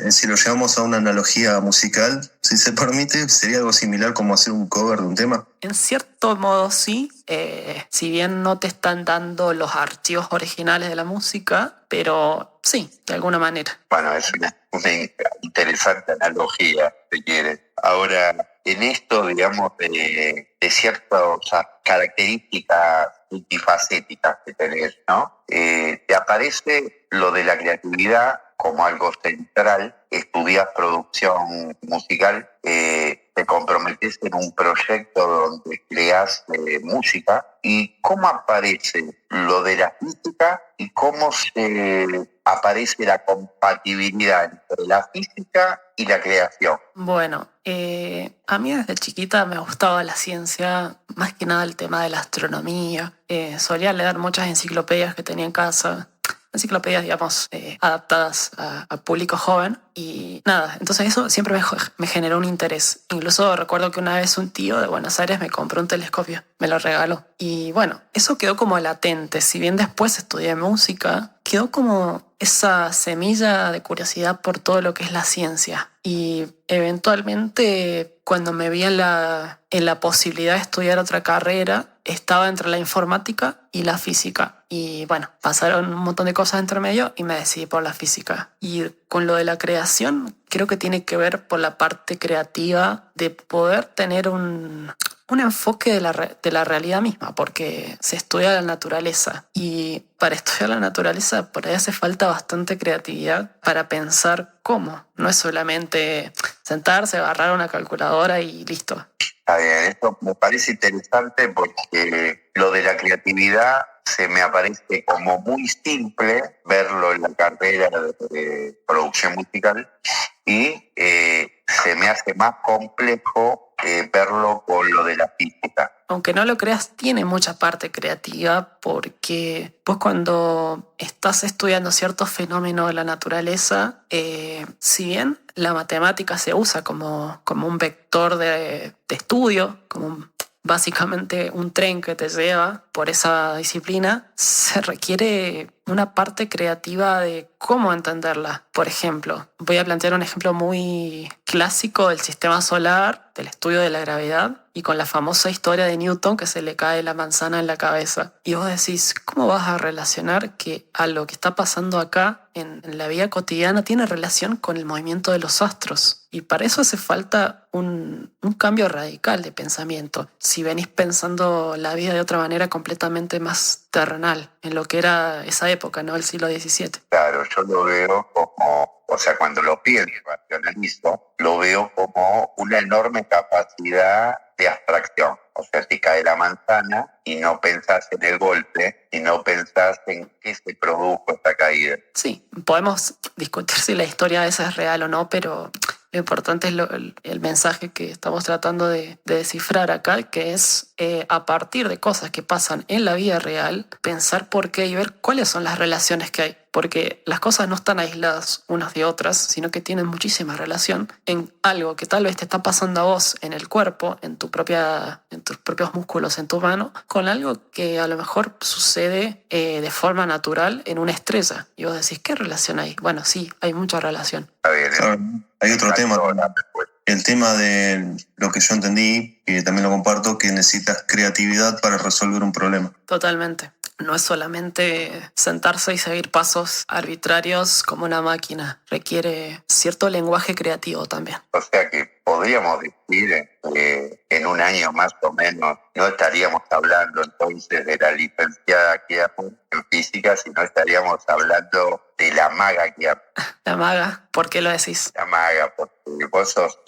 Si lo llevamos a una analogía musical, si se permite, sería algo similar como hacer un cover de un tema. En cierto modo sí, si bien no te están dando los archivos originales de la música, pero sí, de alguna manera. Bueno, es una interesante analogía, si quieres. Ahora, en esto, digamos, de ciertas características multifacéticas que tenés, ¿no? Te aparece lo de la creatividad como algo central, estudias producción musical, te comprometes en un proyecto donde creas música, y cómo aparece lo de la física y cómo se aparece la compatibilidad entre la física y la creación. Bueno, a mí desde chiquita me gustaba la ciencia, más que nada el tema de la astronomía. Solía leer muchas enciclopedias que tenía en casa, enciclopedias, digamos, adaptadas a público joven. Y nada, entonces eso siempre me generó un interés. Incluso recuerdo que una vez un tío de Buenos Aires me compró un telescopio, me lo regaló. Y bueno, eso quedó como latente. Si bien después estudié música, quedó como esa semilla de curiosidad por todo lo que es la ciencia. Y eventualmente, cuando me vi en la posibilidad de estudiar otra carrera, estaba entre la informática y la física. Y bueno, pasaron un montón de cosas entre medio y me decidí por la física. Y con lo de la creación, creo que tiene que ver por la parte creativa de poder tener un enfoque de la realidad misma, porque se estudia la naturaleza y para estudiar la naturaleza por ahí hace falta bastante creatividad para pensar cómo. No es solamente sentarse, agarrar una calculadora y listo. Está bien, esto me parece interesante porque lo de la creatividad se me aparece como muy simple verlo en la carrera de producción musical y se me hace más complejo verlo con lo de la física. Aunque no lo creas, tiene mucha parte creativa porque pues cuando estás estudiando ciertos fenómenos de la naturaleza, si bien la matemática se usa como un vector de estudio, básicamente un tren que te lleva por esa disciplina, se requiere una parte creativa de cómo entenderla. Por ejemplo, voy a plantear un ejemplo muy clásico del sistema solar, del estudio de la gravedad, y con la famosa historia de Newton que se le cae la manzana en la cabeza. Y vos decís, ¿cómo vas a relacionar que a lo que está pasando acá en la vida cotidiana tiene relación con el movimiento de los astros? Y para eso hace falta un cambio radical de pensamiento. Si venís pensando la vida de otra manera completamente más terrenal, en lo que era esa época, ¿no? El siglo XVII. Claro, yo lo veo como, o sea, cuando lo pienso, racionalizo, lo veo como una enorme capacidad de abstracción. O sea, si cae la manzana y no pensás en el golpe y no pensás en qué se produjo esta caída. Sí, podemos discutir si la historia esa es real o no, pero lo importante es el mensaje que estamos tratando de descifrar acá, que es a partir de cosas que pasan en la vida real, pensar por qué y ver cuáles son las relaciones que hay. porque las cosas no están aisladas unas de otras, sino que tienen muchísima relación en algo que tal vez te está pasando a vos en el cuerpo, en tus propios músculos, en tu mano, con algo que a lo mejor sucede de forma natural en una estrella. Y vos decís, ¿qué relación hay? Bueno, sí, hay mucha relación. Claro, hay otro tema. El tema de lo que yo entendí, que también lo comparto, que necesitas creatividad para resolver un problema. Totalmente. No es solamente sentarse y seguir pasos arbitrarios como una máquina. Requiere cierto lenguaje creativo también. O sea que podríamos decir que en un año más o menos no estaríamos hablando entonces de la licenciada Chiappa en física, sino estaríamos hablando de la maga Chiappa. La maga, ¿por qué lo decís? La maga, porque vos sos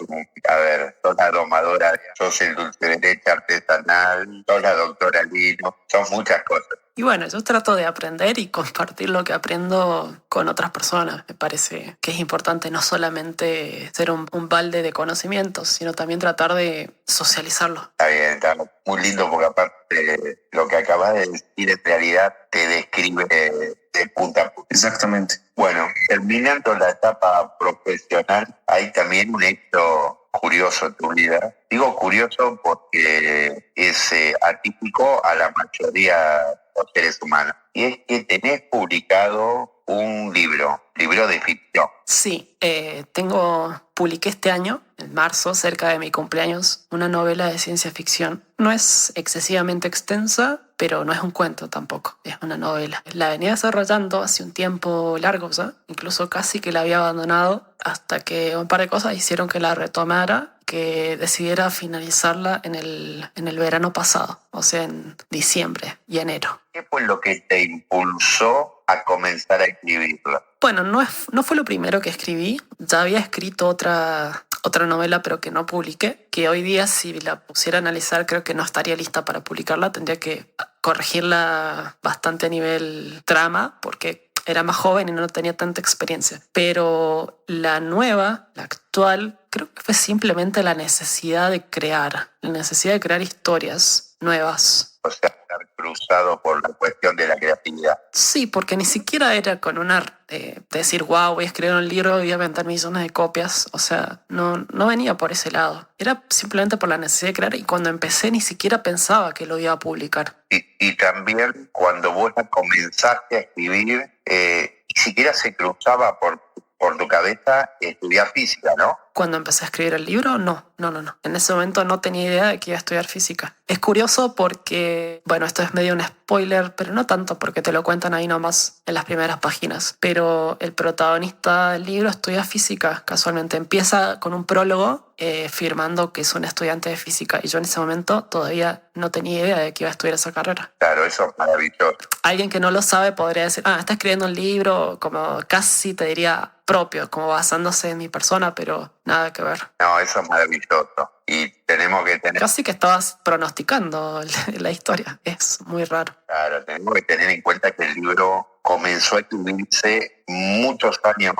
la domadora, sos el dulce de leche artesanal, sos la doctora Lino, son muchas cosas. Y bueno, yo trato de aprender y compartir lo que aprendo con otras personas. Me parece que es importante no solamente ser un balde de conocimientos, sino también tratar de socializarlo. Está muy lindo porque aparte lo que acabas de decir en realidad te describe de punta a punta. Exactamente. Bueno, terminando la etapa profesional, hay también un hecho curioso en tu vida. Digo curioso porque es atípico a la mayoría de los seres humanos. Y es que tenés publicado un libro de ficción. Sí, publiqué este año, en marzo, cerca de mi cumpleaños, una novela de ciencia ficción. No es excesivamente extensa, pero no es un cuento tampoco, es una novela. La venía desarrollando hace un tiempo largo, ¿sabes? Incluso casi que la había abandonado hasta que un par de cosas hicieron que la retomara, que decidiera finalizarla en el verano pasado, o sea, en diciembre y enero. ¿Qué fue lo que te impulsó a comenzar a escribirla? Bueno, no fue lo primero que escribí. Ya había escrito otra novela, pero que no publiqué, que hoy día si la pusiera a analizar creo que no estaría lista para publicarla. Tendría que corregirla bastante a nivel trama, porque era más joven y no tenía tanta experiencia. Pero la nueva, la actual, creo que fue simplemente la necesidad de crear historias nuevas. O sea, estar cruzado por la cuestión de la creatividad. Sí, porque ni siquiera era con una decir, wow, voy a escribir un libro y voy a vender millones de copias. O sea, no venía por ese lado. Era simplemente por la necesidad de crear, y cuando empecé ni siquiera pensaba que lo iba a publicar. Y también cuando vos comenzaste a escribir, ni siquiera se cruzaba por tu cabeza estudiar física, ¿no? Cuando empecé a escribir el libro, no. En ese momento no tenía idea de que iba a estudiar física. Es curioso porque, bueno, esto es medio un spoiler, pero no tanto porque te lo cuentan ahí nomás en las primeras páginas. Pero el protagonista del libro estudia física, casualmente. Empieza con un prólogo firmando que es un estudiante de física, y yo en ese momento todavía no tenía idea de que iba a estudiar esa carrera. Claro, eso es maravilloso. Alguien que no lo sabe podría decir, está escribiendo un libro, como casi te diría propio, como basándose en mi persona, pero nada que ver. No, eso es maravilloso. Y tenemos que tener... Casi que estabas pronosticando la historia. Es muy raro. Claro, tenemos que tener en cuenta que el libro comenzó a escribirse muchos años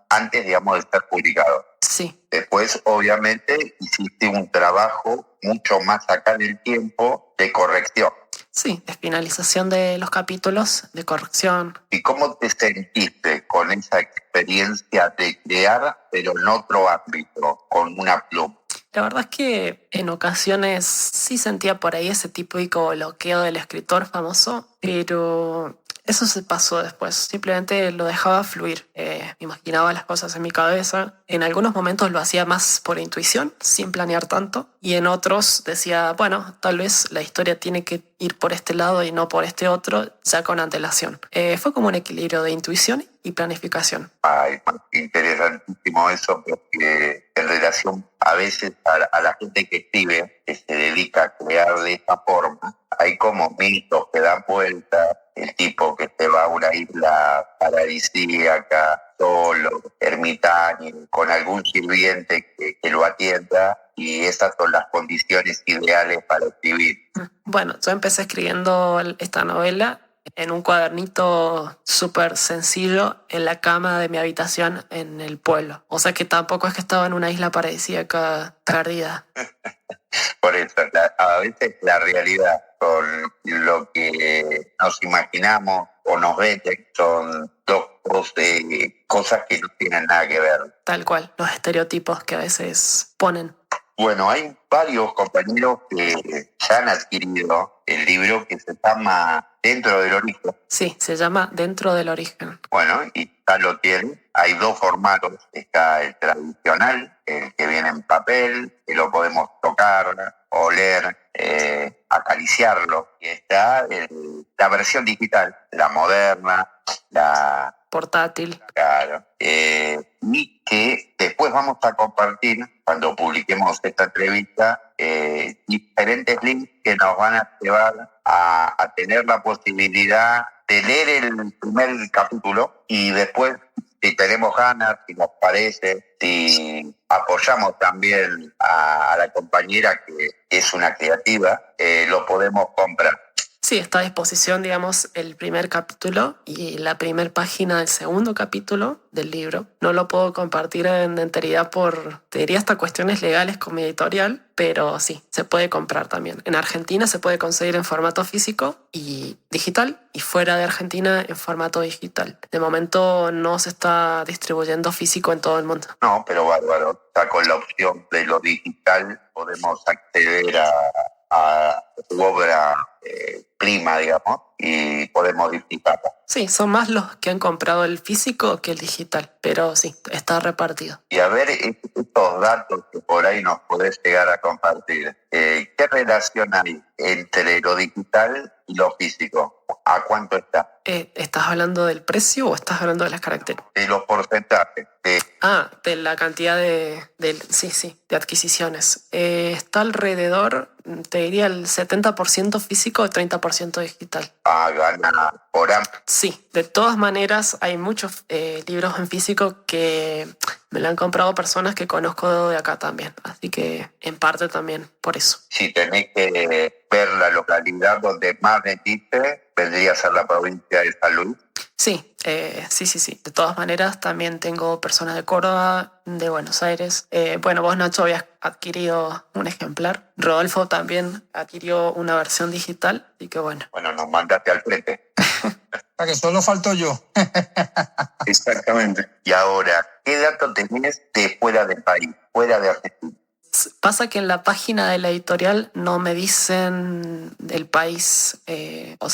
antes, digamos, de estar publicado. Sí. Después, obviamente, hiciste un trabajo mucho más acá en el tiempo de corrección. Sí, de finalización de los capítulos, de corrección. ¿Y cómo te sentiste con esa experiencia de crear, pero en otro ámbito, con una pluma? La verdad es que en ocasiones sí sentía por ahí ese típico bloqueo del escritor famoso, pero eso se pasó después. Simplemente lo dejaba fluir. Me imaginaba las cosas en mi cabeza. En algunos momentos lo hacía más por intuición, sin planear tanto. Y en otros decía, bueno, tal vez la historia tiene que ir por este lado y no por este otro, ya con antelación. Fue como un equilibrio de intuición y planificación. Ay, interesantísimo eso, porque en relación a veces a la gente que escribe, que se dedica a crear de esta forma, hay como mitos que dan vuelta. El tipo que se va a una isla paradisíaca, solo, ermitaño, con algún sirviente que lo atienda, y esas son las condiciones ideales para escribir. Bueno, yo empecé escribiendo esta novela en un cuadernito súper sencillo en la cama de mi habitación en el pueblo. O sea que tampoco es que estaba en una isla paradisíaca perdida. Por eso, a veces la realidad con lo que nos imaginamos o nos venden son dos cosas que no tienen nada que ver. Tal cual, los estereotipos que a veces ponen. Bueno, hay varios compañeros que ya han adquirido el libro que se llama Dentro del Origen. Sí, se llama Dentro del Origen. Bueno, y ya lo tienen. Hay dos formatos. Está el tradicional, el que viene en papel, que lo podemos tocar, oler, acariciarlo. Y está la versión digital, la moderna, la portátil. Claro. Y que después vamos a compartir, cuando publiquemos esta entrevista, diferentes links que nos van a llevar a tener la posibilidad de leer el primer capítulo y después, si tenemos ganas, si nos parece, si apoyamos también a la compañera que es una creativa, lo podemos comprar. Sí, está a disposición, digamos, el primer capítulo y la primera página del segundo capítulo del libro. No lo puedo compartir en enteridad por, te diría, hasta cuestiones legales con mi editorial, pero sí, se puede comprar también. En Argentina se puede conseguir en formato físico y digital, y fuera de Argentina en formato digital. De momento no se está distribuyendo físico en todo el mundo. No, pero bárbaro. Está con la opción de lo digital, podemos acceder a su obra prima, digamos, y podemos disfrutarla. Sí, son más los que han comprado el físico que el digital, pero sí, está repartido. Y a ver, estos datos que por ahí nos podés llegar a compartir, ¿qué relación hay entre lo digital y lo físico? ¿A cuánto está? ¿Estás hablando del precio o estás hablando de las características? De los porcentajes. De la cantidad de adquisiciones. Está alrededor, te diría, el 70% físico y 30% digital. Gana por amplio. Sí, de todas maneras hay muchos libros en físico que me lo han comprado personas que conozco de acá también. Así que en parte también por eso. Si tenés que ver la localidad donde más vendiste, vendría a ser la provincia de San Luis. Sí. De todas maneras, también tengo personas de Córdoba, de Buenos Aires. Vos, Nacho, habías adquirido un ejemplar. Rodolfo también adquirió una versión digital. Así que bueno. Bueno, nos mandaste al frente. Para que solo falto yo. Exactamente. Y ahora, ¿qué datos tenés de fuera del país, fuera de Argentina? Pasa que en la página de la editorial no me dicen el país,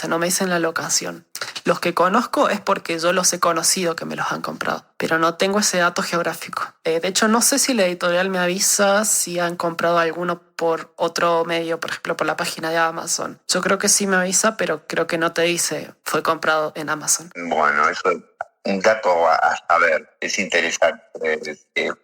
no me dicen la locación. Los que conozco es porque yo los he conocido que me los han comprado, pero no tengo ese dato geográfico. De hecho, no sé si la editorial me avisa si han comprado alguno por otro medio, por ejemplo, por la página de Amazon. Yo creo que sí me avisa, pero creo que no te dice fue comprado en Amazon. Bueno, eso es un dato a saber. Es interesante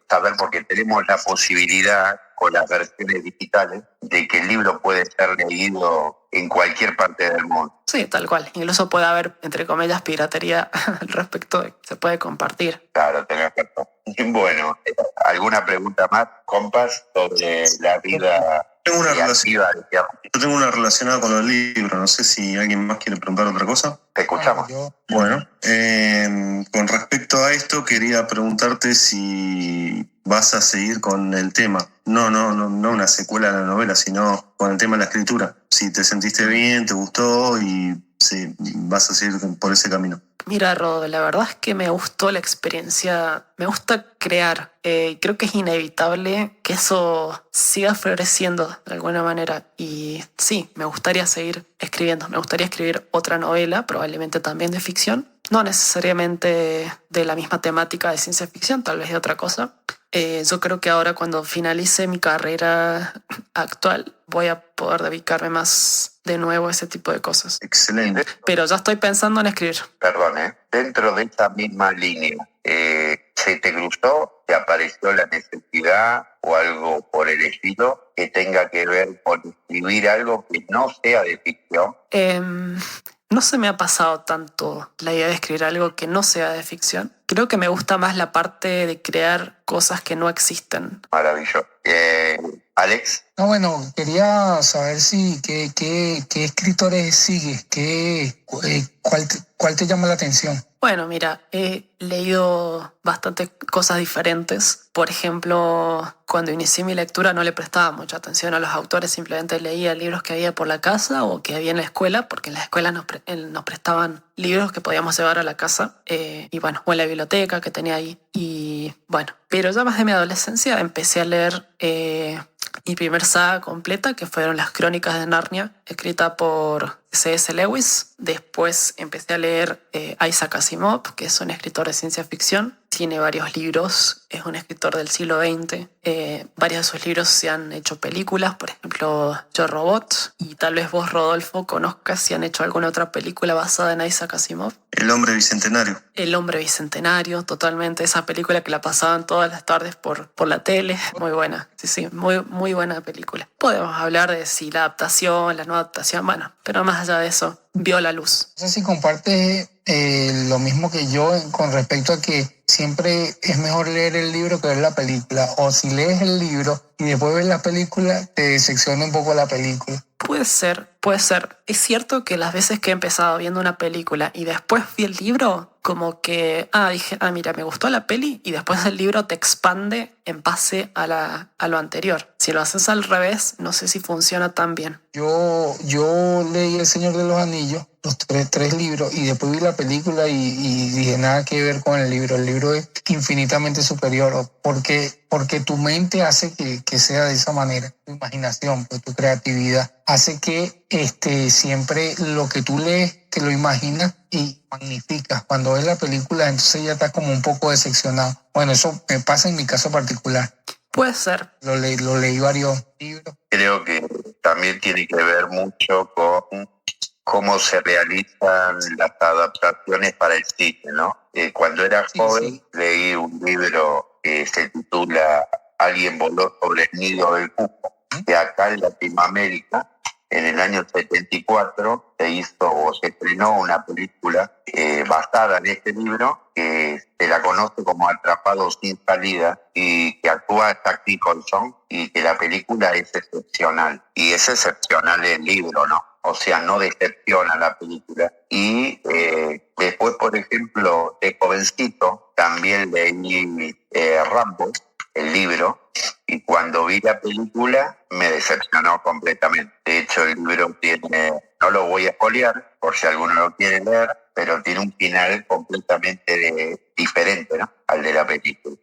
saber porque tenemos la posibilidad con las versiones digitales de que el libro puede ser leído en cualquier parte del mundo. Sí, tal cual. Incluso puede haber, entre comillas, piratería al respecto de que se puede compartir. Claro, tenés razón. Bueno, ¿alguna pregunta más, compas, sobre la vida creativa? Yo tengo una relacionada con los libros. No sé si alguien más quiere preguntar otra cosa. Te escuchamos. Bueno, con respecto a esto, quería preguntarte si vas a seguir con el tema. No una secuela de la novela, sino con el tema de la escritura. Si te sentiste bien, te gustó y si vas a seguir por ese camino. Mira, Rodo, la verdad es que me gustó la experiencia, me gusta crear. Creo que es inevitable que eso siga floreciendo de alguna manera. Y sí, me gustaría seguir escribiendo. Me gustaría escribir otra novela, probablemente también de ficción. No necesariamente de la misma temática de ciencia ficción, tal vez de otra cosa. Yo creo que ahora, cuando finalice mi carrera actual, voy a poder dedicarme más de nuevo a ese tipo de cosas. Excelente. Pero ya estoy pensando en escribir. Perdón, dentro de esta misma línea, ¿se te cruzó, te apareció la necesidad o algo por el estilo que tenga que ver con escribir algo que no sea de ficción? No se me ha pasado tanto la idea de escribir algo que no sea de ficción. Creo que me gusta más la parte de crear cosas que no existen. Maravilloso. Alex. No, bueno, quería saber si qué escritores sigues, cuál te llama la atención. Bueno, mira, he leído bastantes cosas diferentes. Por ejemplo, cuando inicié mi lectura no le prestaba mucha atención a los autores, simplemente leía libros que había por la casa o que había en la escuela, porque en la escuela nos prestaban libros que podíamos llevar a la casa, y bueno, o en la biblioteca que tenía ahí. Y bueno, pero ya más de mi adolescencia empecé a leer mi primer saga completa, que fueron las Crónicas de Narnia, escrita por C.S. Lewis. Después empecé a leer Isaac Asimov, que es un escritor de ciencia ficción. Tiene varios libros, es un escritor del siglo XX. Varios de sus libros se han hecho películas, por ejemplo, Yo Robot. Y tal vez vos, Rodolfo, conozcas si han hecho alguna otra película basada en Isaac Asimov. El hombre bicentenario. El hombre bicentenario, totalmente. Esa película que la pasaban todas las tardes por la tele. Muy buena, sí, muy buena película. Podemos hablar de si la adaptación, la no adaptación, bueno, pero más allá de eso, vio la luz. No sé si compartes lo mismo que yo con respecto a que siempre es mejor leer el libro que ver la película, o si lees el libro y después ves la película, te decepciona un poco la película. Puede ser. Es cierto que las veces que he empezado viendo una película y después vi el libro, como que, dije, mira, me gustó la peli, y después el libro te expande en base a lo anterior. Si lo haces al revés, no sé si funciona tan bien. Yo leí El Señor de los Anillos, los tres libros, y después vi la película y dije, nada que ver con el libro. El libro es infinitamente superior, porque tu mente hace que sea de esa manera. Tu imaginación, pues, tu creatividad, hace que siempre lo que tú lees te lo imaginas y magnificas. Cuando ves la película, entonces ya estás como un poco decepcionado. Bueno, eso me pasa en mi caso particular. Puede ser. Lo leí varios libros. Creo que también tiene que ver mucho con cómo se realizan las adaptaciones para el cine, ¿no? Cuando era joven, leí un libro que se titula Alguien voló sobre el nido del cuco, que acá en Latinoamérica, en el año 74, se estrenó una película basada en este libro, que se la conoce como Atrapado sin salida, y que actúa Jack Nicholson, y que la película es excepcional. Y es excepcional el libro, ¿no? O sea, no decepciona la película. Y después, por ejemplo, de jovencito, también leí Rambo, el libro, y cuando vi la película me decepcionó completamente. De hecho, el libro no lo voy a spoilear por si alguno lo quiere leer, pero tiene un final completamente diferente, ¿no?, al de la película.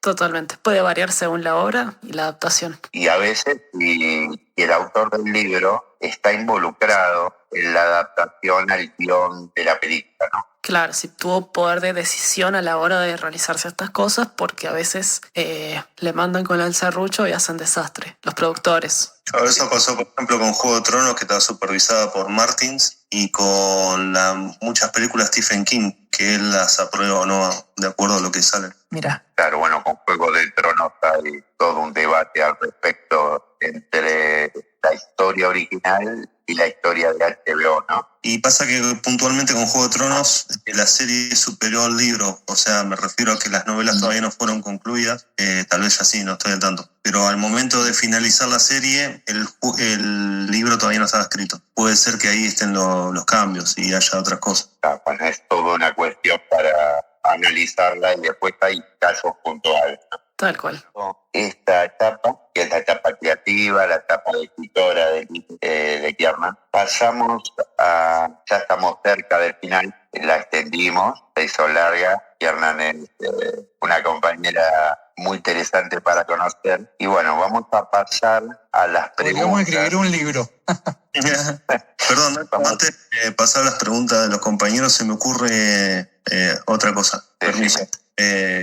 Totalmente. Puede variar según la obra y la adaptación. Y a veces, si el autor del libro está involucrado en la adaptación al guión de la película, ¿no? Claro, si tuvo poder de decisión a la hora de realizarse estas cosas, porque a veces le mandan con el serrucho y hacen desastre los productores. Claro, eso pasó, por ejemplo, con Juego de Tronos, que estaba supervisada por Martins, y con muchas películas de Stephen King, que él las aprueba o no de acuerdo a lo que sale. Mira. Claro, bueno, con Juego de Tronos hay todo un debate al respecto entre la historia original y la historia de HBO, ¿no? Y pasa que puntualmente con Juego de Tronos la serie es superior al libro, o sea, me refiero a que las novelas todavía no fueron concluidas, tal vez ya sí, no estoy al tanto. Pero al momento de finalizar la serie, el libro todavía no estaba escrito. Puede ser que ahí estén los cambios y haya otras cosas. Bueno, es toda una cuestión para analizarla, y después hay casos puntuales, ¿no? Tal cual. Esta etapa, que es la etapa creativa, la etapa de escritora de Kiernan, ya estamos cerca del final, la extendimos, se hizo larga. Kiernan es una compañera muy interesante para conocer. Y bueno, vamos a pasar a las preguntas. Podríamos escribir un libro. Perdón, antes de pasar a las preguntas de los compañeros, se me ocurre otra cosa. Permiso.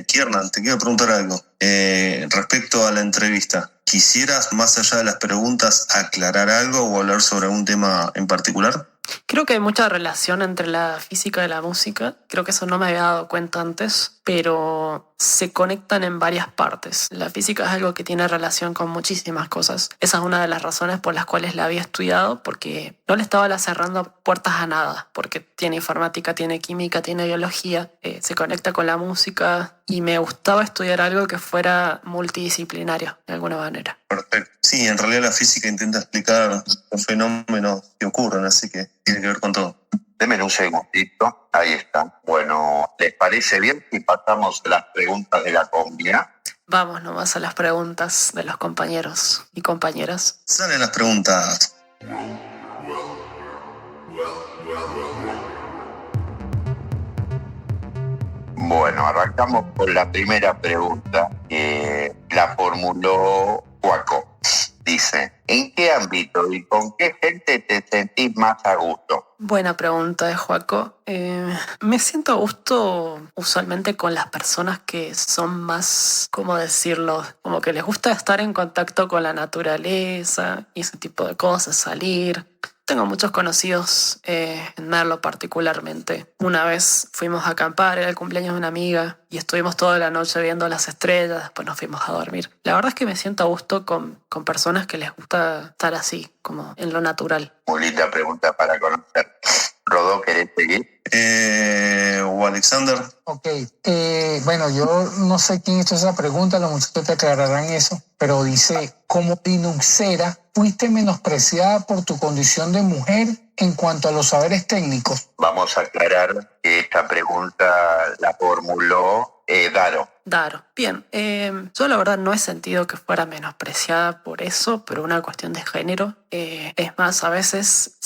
Kiernan, te quiero preguntar algo. Respecto a la entrevista, ¿quisieras, más allá de las preguntas, aclarar algo o hablar sobre un tema en particular? Creo que hay mucha relación entre la física y la música. Creo que eso no me había dado cuenta antes, pero se conectan en varias partes. La física es algo que tiene relación con muchísimas cosas. Esa es una de las razones por las cuales la había estudiado, porque no le estaba cerrando puertas a nada, porque tiene informática, tiene química, tiene biología, se conecta con la música, y me gustaba estudiar algo que fuera multidisciplinario de alguna manera. Perfecto. Sí, en realidad la física intenta explicar los fenómenos que ocurren, así que tiene que ver con todo. Denme un segundito. Ahí está. Bueno, ¿les parece bien si pasamos a las preguntas de la comunidad? Vamos nomás a las preguntas de los compañeros y compañeras. Salen las preguntas. Bueno, arrancamos con la primera pregunta que la formuló Juaco. Dice, ¿en qué ámbito y con qué gente te sentís más a gusto? Buena pregunta de Joaco. Me siento a gusto usualmente con las personas que son más, ¿cómo decirlo? Como que les gusta estar en contacto con la naturaleza y ese tipo de cosas, salir. Tengo muchos conocidos en Merlo particularmente. Una vez fuimos a acampar, era el cumpleaños de una amiga y estuvimos toda la noche viendo las estrellas, después nos fuimos a dormir. La verdad es que me siento a gusto con personas que les gusta estar así, como en lo natural. Muy linda pregunta para conocer. Rodó, ¿querés seguir? O Alexander. Ok, bueno, yo no sé quién hizo esa pregunta, los muchachos te aclararán eso, pero dice, como linuxera, ¿fuiste menospreciada por tu condición de mujer en cuanto a los saberes técnicos? Vamos a aclarar que esta pregunta la formuló Daro. Daro. Bien, yo la verdad no he sentido que fuera menospreciada por eso, pero una cuestión de género. Es más, a veces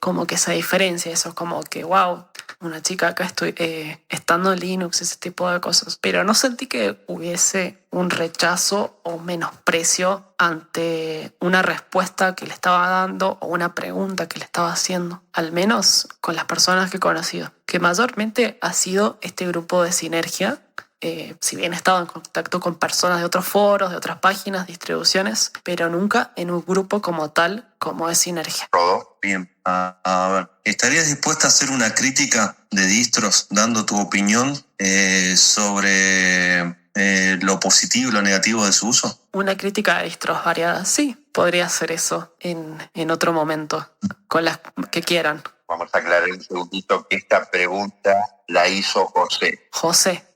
como que se diferencia eso, es como que, wow, una chica acá estoy estando en Linux, ese tipo de cosas. Pero no sentí que hubiese un rechazo o menosprecio ante una respuesta que le estaba dando o una pregunta que le estaba haciendo, al menos con las personas que he conocido, que mayormente ha sido este grupo de Sinergia. Si bien he estado en contacto con personas de otros foros, de otras páginas, distribuciones, pero nunca en un grupo como tal, como es Sinergia. Rodó. Bien, a ver, ¿estarías dispuesta a hacer una crítica de distros dando tu opinión sobre lo positivo y lo negativo de su uso? Una crítica de distros variadas, sí, podría hacer eso en otro momento, con las que quieran. Vamos a aclarar un segundito que esta pregunta la hizo José. José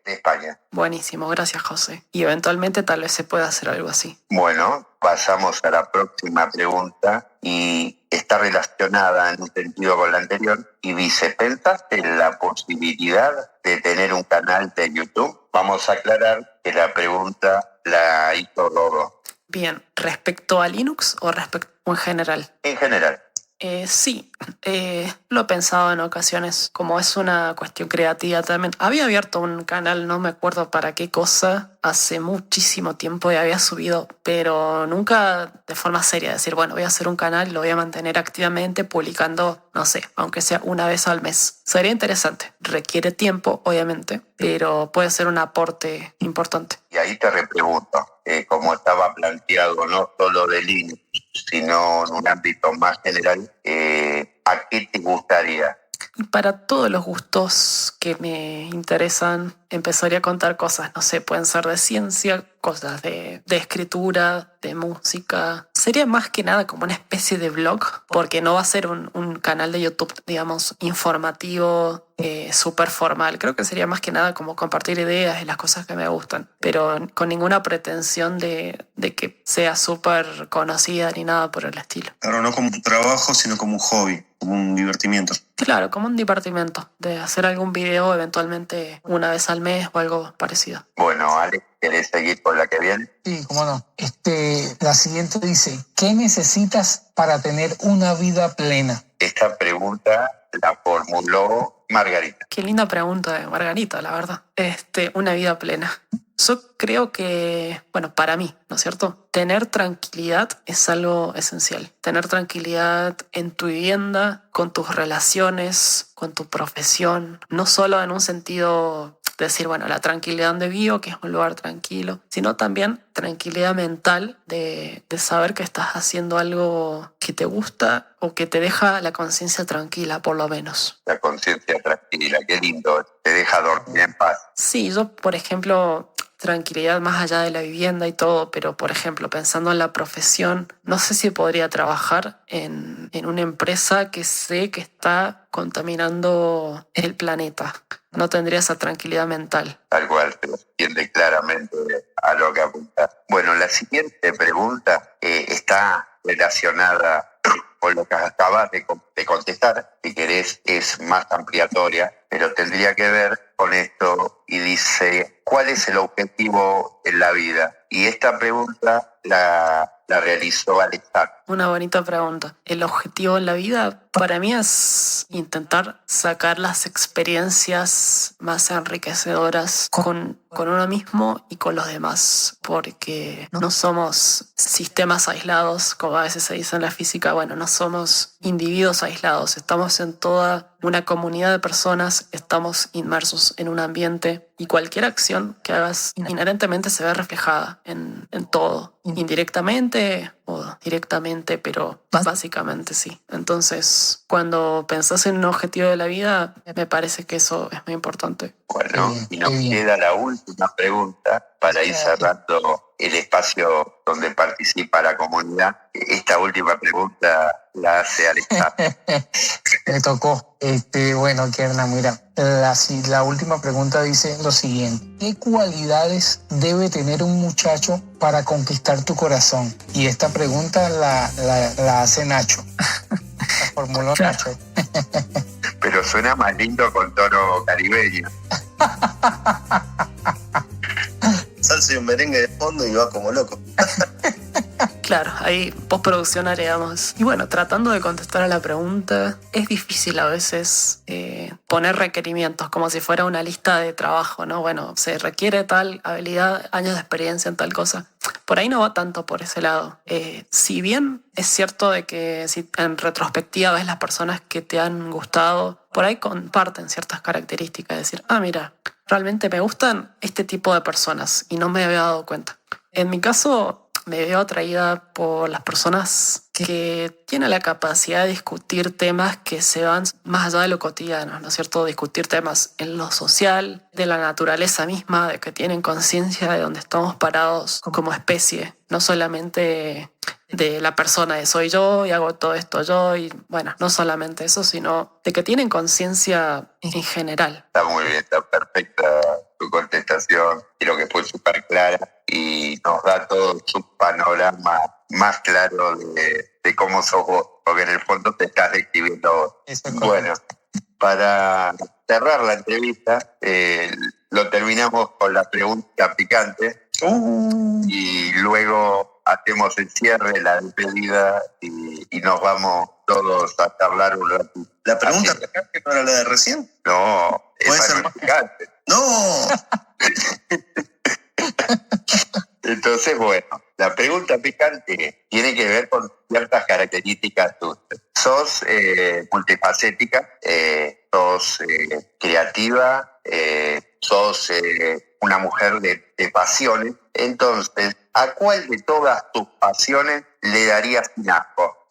de España. Buenísimo, gracias José. Y eventualmente tal vez se pueda hacer algo así. Bueno, pasamos a la próxima pregunta y está relacionada en un sentido con la anterior y dice, ¿pensaste en la posibilidad de tener un canal de YouTube? Vamos a aclarar que la pregunta la hizo Rodó. Bien, ¿respecto a Linux o respecto en general? En general. Sí, lo he pensado en ocasiones, como es una cuestión creativa también. Había abierto un canal, no me acuerdo para qué cosa, hace muchísimo tiempo y había subido, pero nunca de forma seria, decir, bueno, voy a hacer un canal y lo voy a mantener activamente publicando, no sé, aunque sea una vez al mes. Sería interesante, requiere tiempo, obviamente, pero puede ser un aporte importante. Y ahí te repregunto, como estaba planteado, no solo de Linux, sino en un ámbito más general, ¿a qué te gustaría? Y para todos los gustos que me interesan, empezaría a contar cosas, no sé, pueden ser de ciencia, cosas de escritura, de música. Sería más que nada como una especie de blog, porque no va a ser un canal de YouTube, digamos, informativo, súper formal. Creo que sería más que nada como compartir ideas y las cosas que me gustan, pero con ninguna pretensión de que sea súper conocida ni nada por el estilo. Claro, no como un trabajo, sino como un hobby, como un divertimiento. Claro, como un divertimento, de hacer algún video eventualmente una vez al mes o algo parecido. Bueno, Alex, ¿querés seguir con la que viene? Sí, cómo no. La siguiente dice, ¿qué necesitas para tener una vida plena? Esta pregunta la formuló Margarita. Qué linda pregunta de Margarita, la verdad. Una vida plena. Yo creo que, bueno, para mí, ¿no es cierto? Tener tranquilidad es algo esencial. Tener tranquilidad en tu vivienda, con tus relaciones, con tu profesión. No solo en un sentido de decir, bueno, la tranquilidad donde vivo, que es un lugar tranquilo, sino también tranquilidad mental de saber que estás haciendo algo que te gusta o que te deja la conciencia tranquila, por lo menos. La conciencia tranquila, qué lindo, te deja dormir en paz. Sí, yo, por ejemplo, tranquilidad más allá de la vivienda y todo, pero por ejemplo, pensando en la profesión, no sé si podría trabajar en una empresa que sé que está contaminando el planeta. No tendría esa tranquilidad mental. Tal cual, se entiende claramente a lo que apunta. Bueno, la siguiente pregunta está relacionada por lo que acabas de contestar, si querés es más ampliatoria, pero tendría que ver con esto y dice, ¿cuál es el objetivo en la vida? Y esta pregunta la realizó Alexander. Una bonita pregunta. El objetivo en la vida para mí es intentar sacar las experiencias más enriquecedoras con uno mismo y con los demás, porque no somos sistemas aislados, como a veces se dice en la física. Bueno, no somos individuos aislados, estamos en toda una comunidad de personas, estamos inmersos en un ambiente y cualquier acción que hagas inherentemente se ve reflejada en todo, indirectamente o directamente, pero básicamente sí. Entonces, cuando pensás en un objetivo de la vida, me parece que eso es muy importante. Bueno, y nos queda la última pregunta para ir cerrando el espacio donde participa la comunidad. Esta última pregunta la hace Alexander. Me tocó. Bueno, Kerna, mira, la última pregunta dice lo siguiente. ¿Qué cualidades debe tener un muchacho para conquistar tu corazón? Y esta pregunta la hace Nacho. La formuló Nacho. Pero suena más lindo con tono caribeño. Salsa y un merengue de fondo y va como loco. Claro, ahí postproducción haríamos. Y bueno, tratando de contestar a la pregunta, es difícil a veces poner requerimientos como si fuera una lista de trabajo, ¿no? Bueno, se requiere tal habilidad, años de experiencia en tal cosa. Por ahí no va tanto por ese lado. Si bien es cierto de que si en retrospectiva ves las personas que te han gustado, por ahí comparten ciertas características. Es decir, mira, realmente me gustan este tipo de personas y no me había dado cuenta. En mi caso, me veo atraída por las personas que tienen la capacidad de discutir temas que se van más allá de lo cotidiano, ¿no es cierto? Discutir temas en lo social, de la naturaleza misma, de que tienen conciencia de dónde estamos parados como especie, no solamente de la persona de soy yo y hago todo esto yo, y bueno, no solamente eso, sino de que tienen conciencia en general. Está muy bien, está perfecta tu contestación, creo que fue súper clara y nos da todo su panorama más claro de cómo sos vos, porque en el fondo te estás describiendo vos. Bueno, para cerrar la entrevista, lo terminamos con la pregunta picante y luego hacemos el cierre, la despedida y nos vamos todos a charlar un ratito. ¿La pregunta picante no era la de recién? No, ¿Puede esa ser no más es picante. ¡No! Entonces, bueno, la pregunta picante tiene que ver con ciertas características tuyas. Sos multifacética, sos creativa, sos una mujer de pasiones. Entonces, ¿a cuál de todas tus pasiones le darías un asco?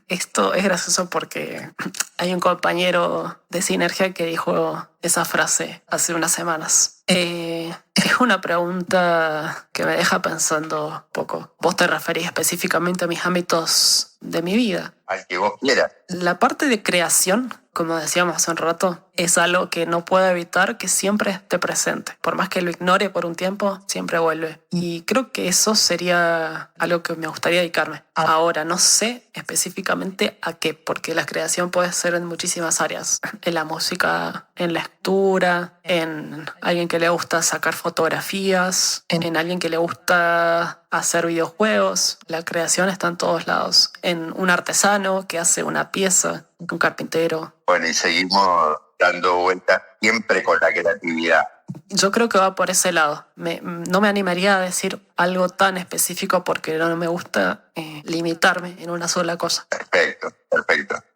Esto es gracioso porque hay un compañero de Sinergia que dijo esa frase hace unas semanas. Es una pregunta que me deja pensando un poco. Vos te referís específicamente a mis ámbitos de mi vida. Al que vos quieras. La parte de creación, como decíamos hace un rato, es algo que no puedo evitar que siempre esté presente. Por más que lo ignore por un tiempo, siempre vuelve. Y creo que eso sería algo que me gustaría dedicarme. Ahora, no sé específicamente a qué, porque la creación puede ser en muchísimas áreas. En la música, en la lectura, en alguien que le gusta sacar fotografías, en alguien que le gusta hacer videojuegos. La creación está en todos lados. En un artesano que hace una pieza, un carpintero. Bueno, y seguimos dando vueltas siempre con la creatividad. Yo creo que va por ese lado. No me animaría a decir algo tan específico porque no me gusta limitarme en una sola cosa. Perfecto.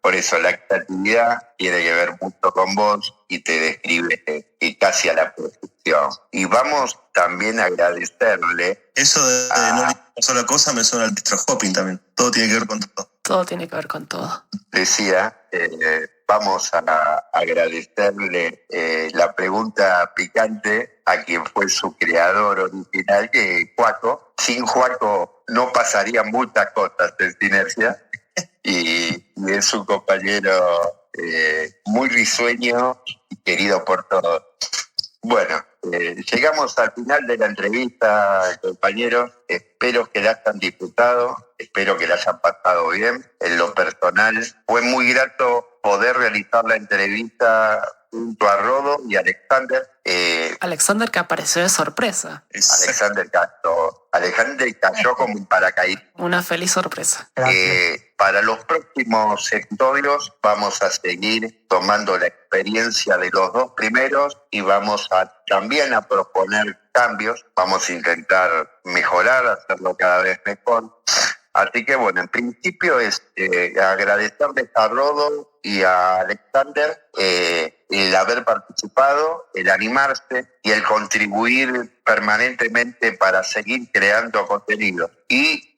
Por eso la creatividad tiene que ver mucho con vos y te describe casi a la perfección. Y vamos también a agradecerle. Eso de no una sola cosa me suena al distro hopping también. Todo tiene que ver con todo. Todo tiene que ver con todo. Decía, vamos a agradecerle la pregunta picante a quien fue su creador original, que es Juaco. Sin Juaco no pasarían muchas cosas en Sinergia. Y es un compañero muy risueño y querido por todos. Bueno, llegamos al final de la entrevista, compañeros. Espero espero que la hayan disfrutado, espero que la hayan pasado bien. En lo personal, fue muy grato poder realizar la entrevista junto a Rodo y Alexander. Alexander, que apareció de sorpresa. Alexander cayó como un paracaídas. Una feliz sorpresa. Para los próximos episodios vamos a seguir tomando la experiencia de los dos primeros y vamos también a proponer cambios. Vamos a intentar mejorar, hacerlo cada vez mejor. Así que bueno, en principio es agradecerles a Rodo y a Alexander el haber participado, el animarse y el contribuir permanentemente para seguir creando contenido. Y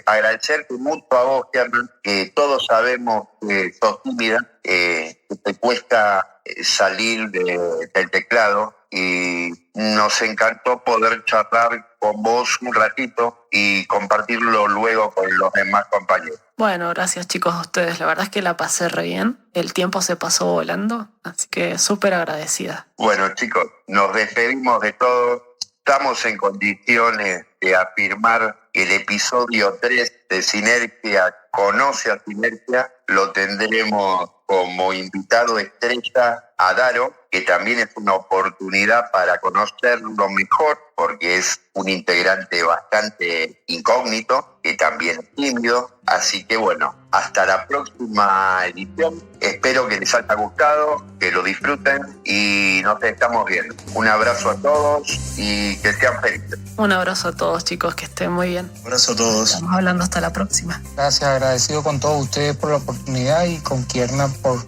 agradecerte mucho a vos, Germán, que todos sabemos que sos tímida, que te cuesta salir del teclado, y nos encantó poder charlar con vos un ratito y compartirlo luego con los demás compañeros. Bueno, gracias chicos a ustedes. La verdad es que la pasé re bien. El tiempo se pasó volando, así que súper agradecida. Bueno, chicos, nos despedimos de todos. Estamos en condiciones de afirmar que el episodio 3 de Sinergia Conoce a Sinergia lo tendremos como invitado estrella a Daro, que también es una oportunidad para conocerlo mejor, porque es un integrante bastante incógnito, que también es tímido. Así que bueno, hasta la próxima edición. Espero que les haya gustado, que lo disfruten y nos estamos viendo. Un abrazo a todos y que sean felices. Un abrazo a todos chicos, que estén muy bien. Un abrazo a todos. Estamos hablando hasta la próxima. Gracias, agradecido con todos ustedes por la oportunidad y con Kierna por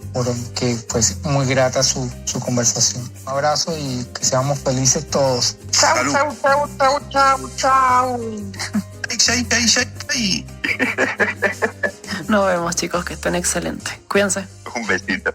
que pues muy grata su conversación. Un abrazo y que seamos felices todos. Chau, chau, chau, chau, chau, chau. Nos vemos chicos, que estén excelentes. Cuídense. Un besito.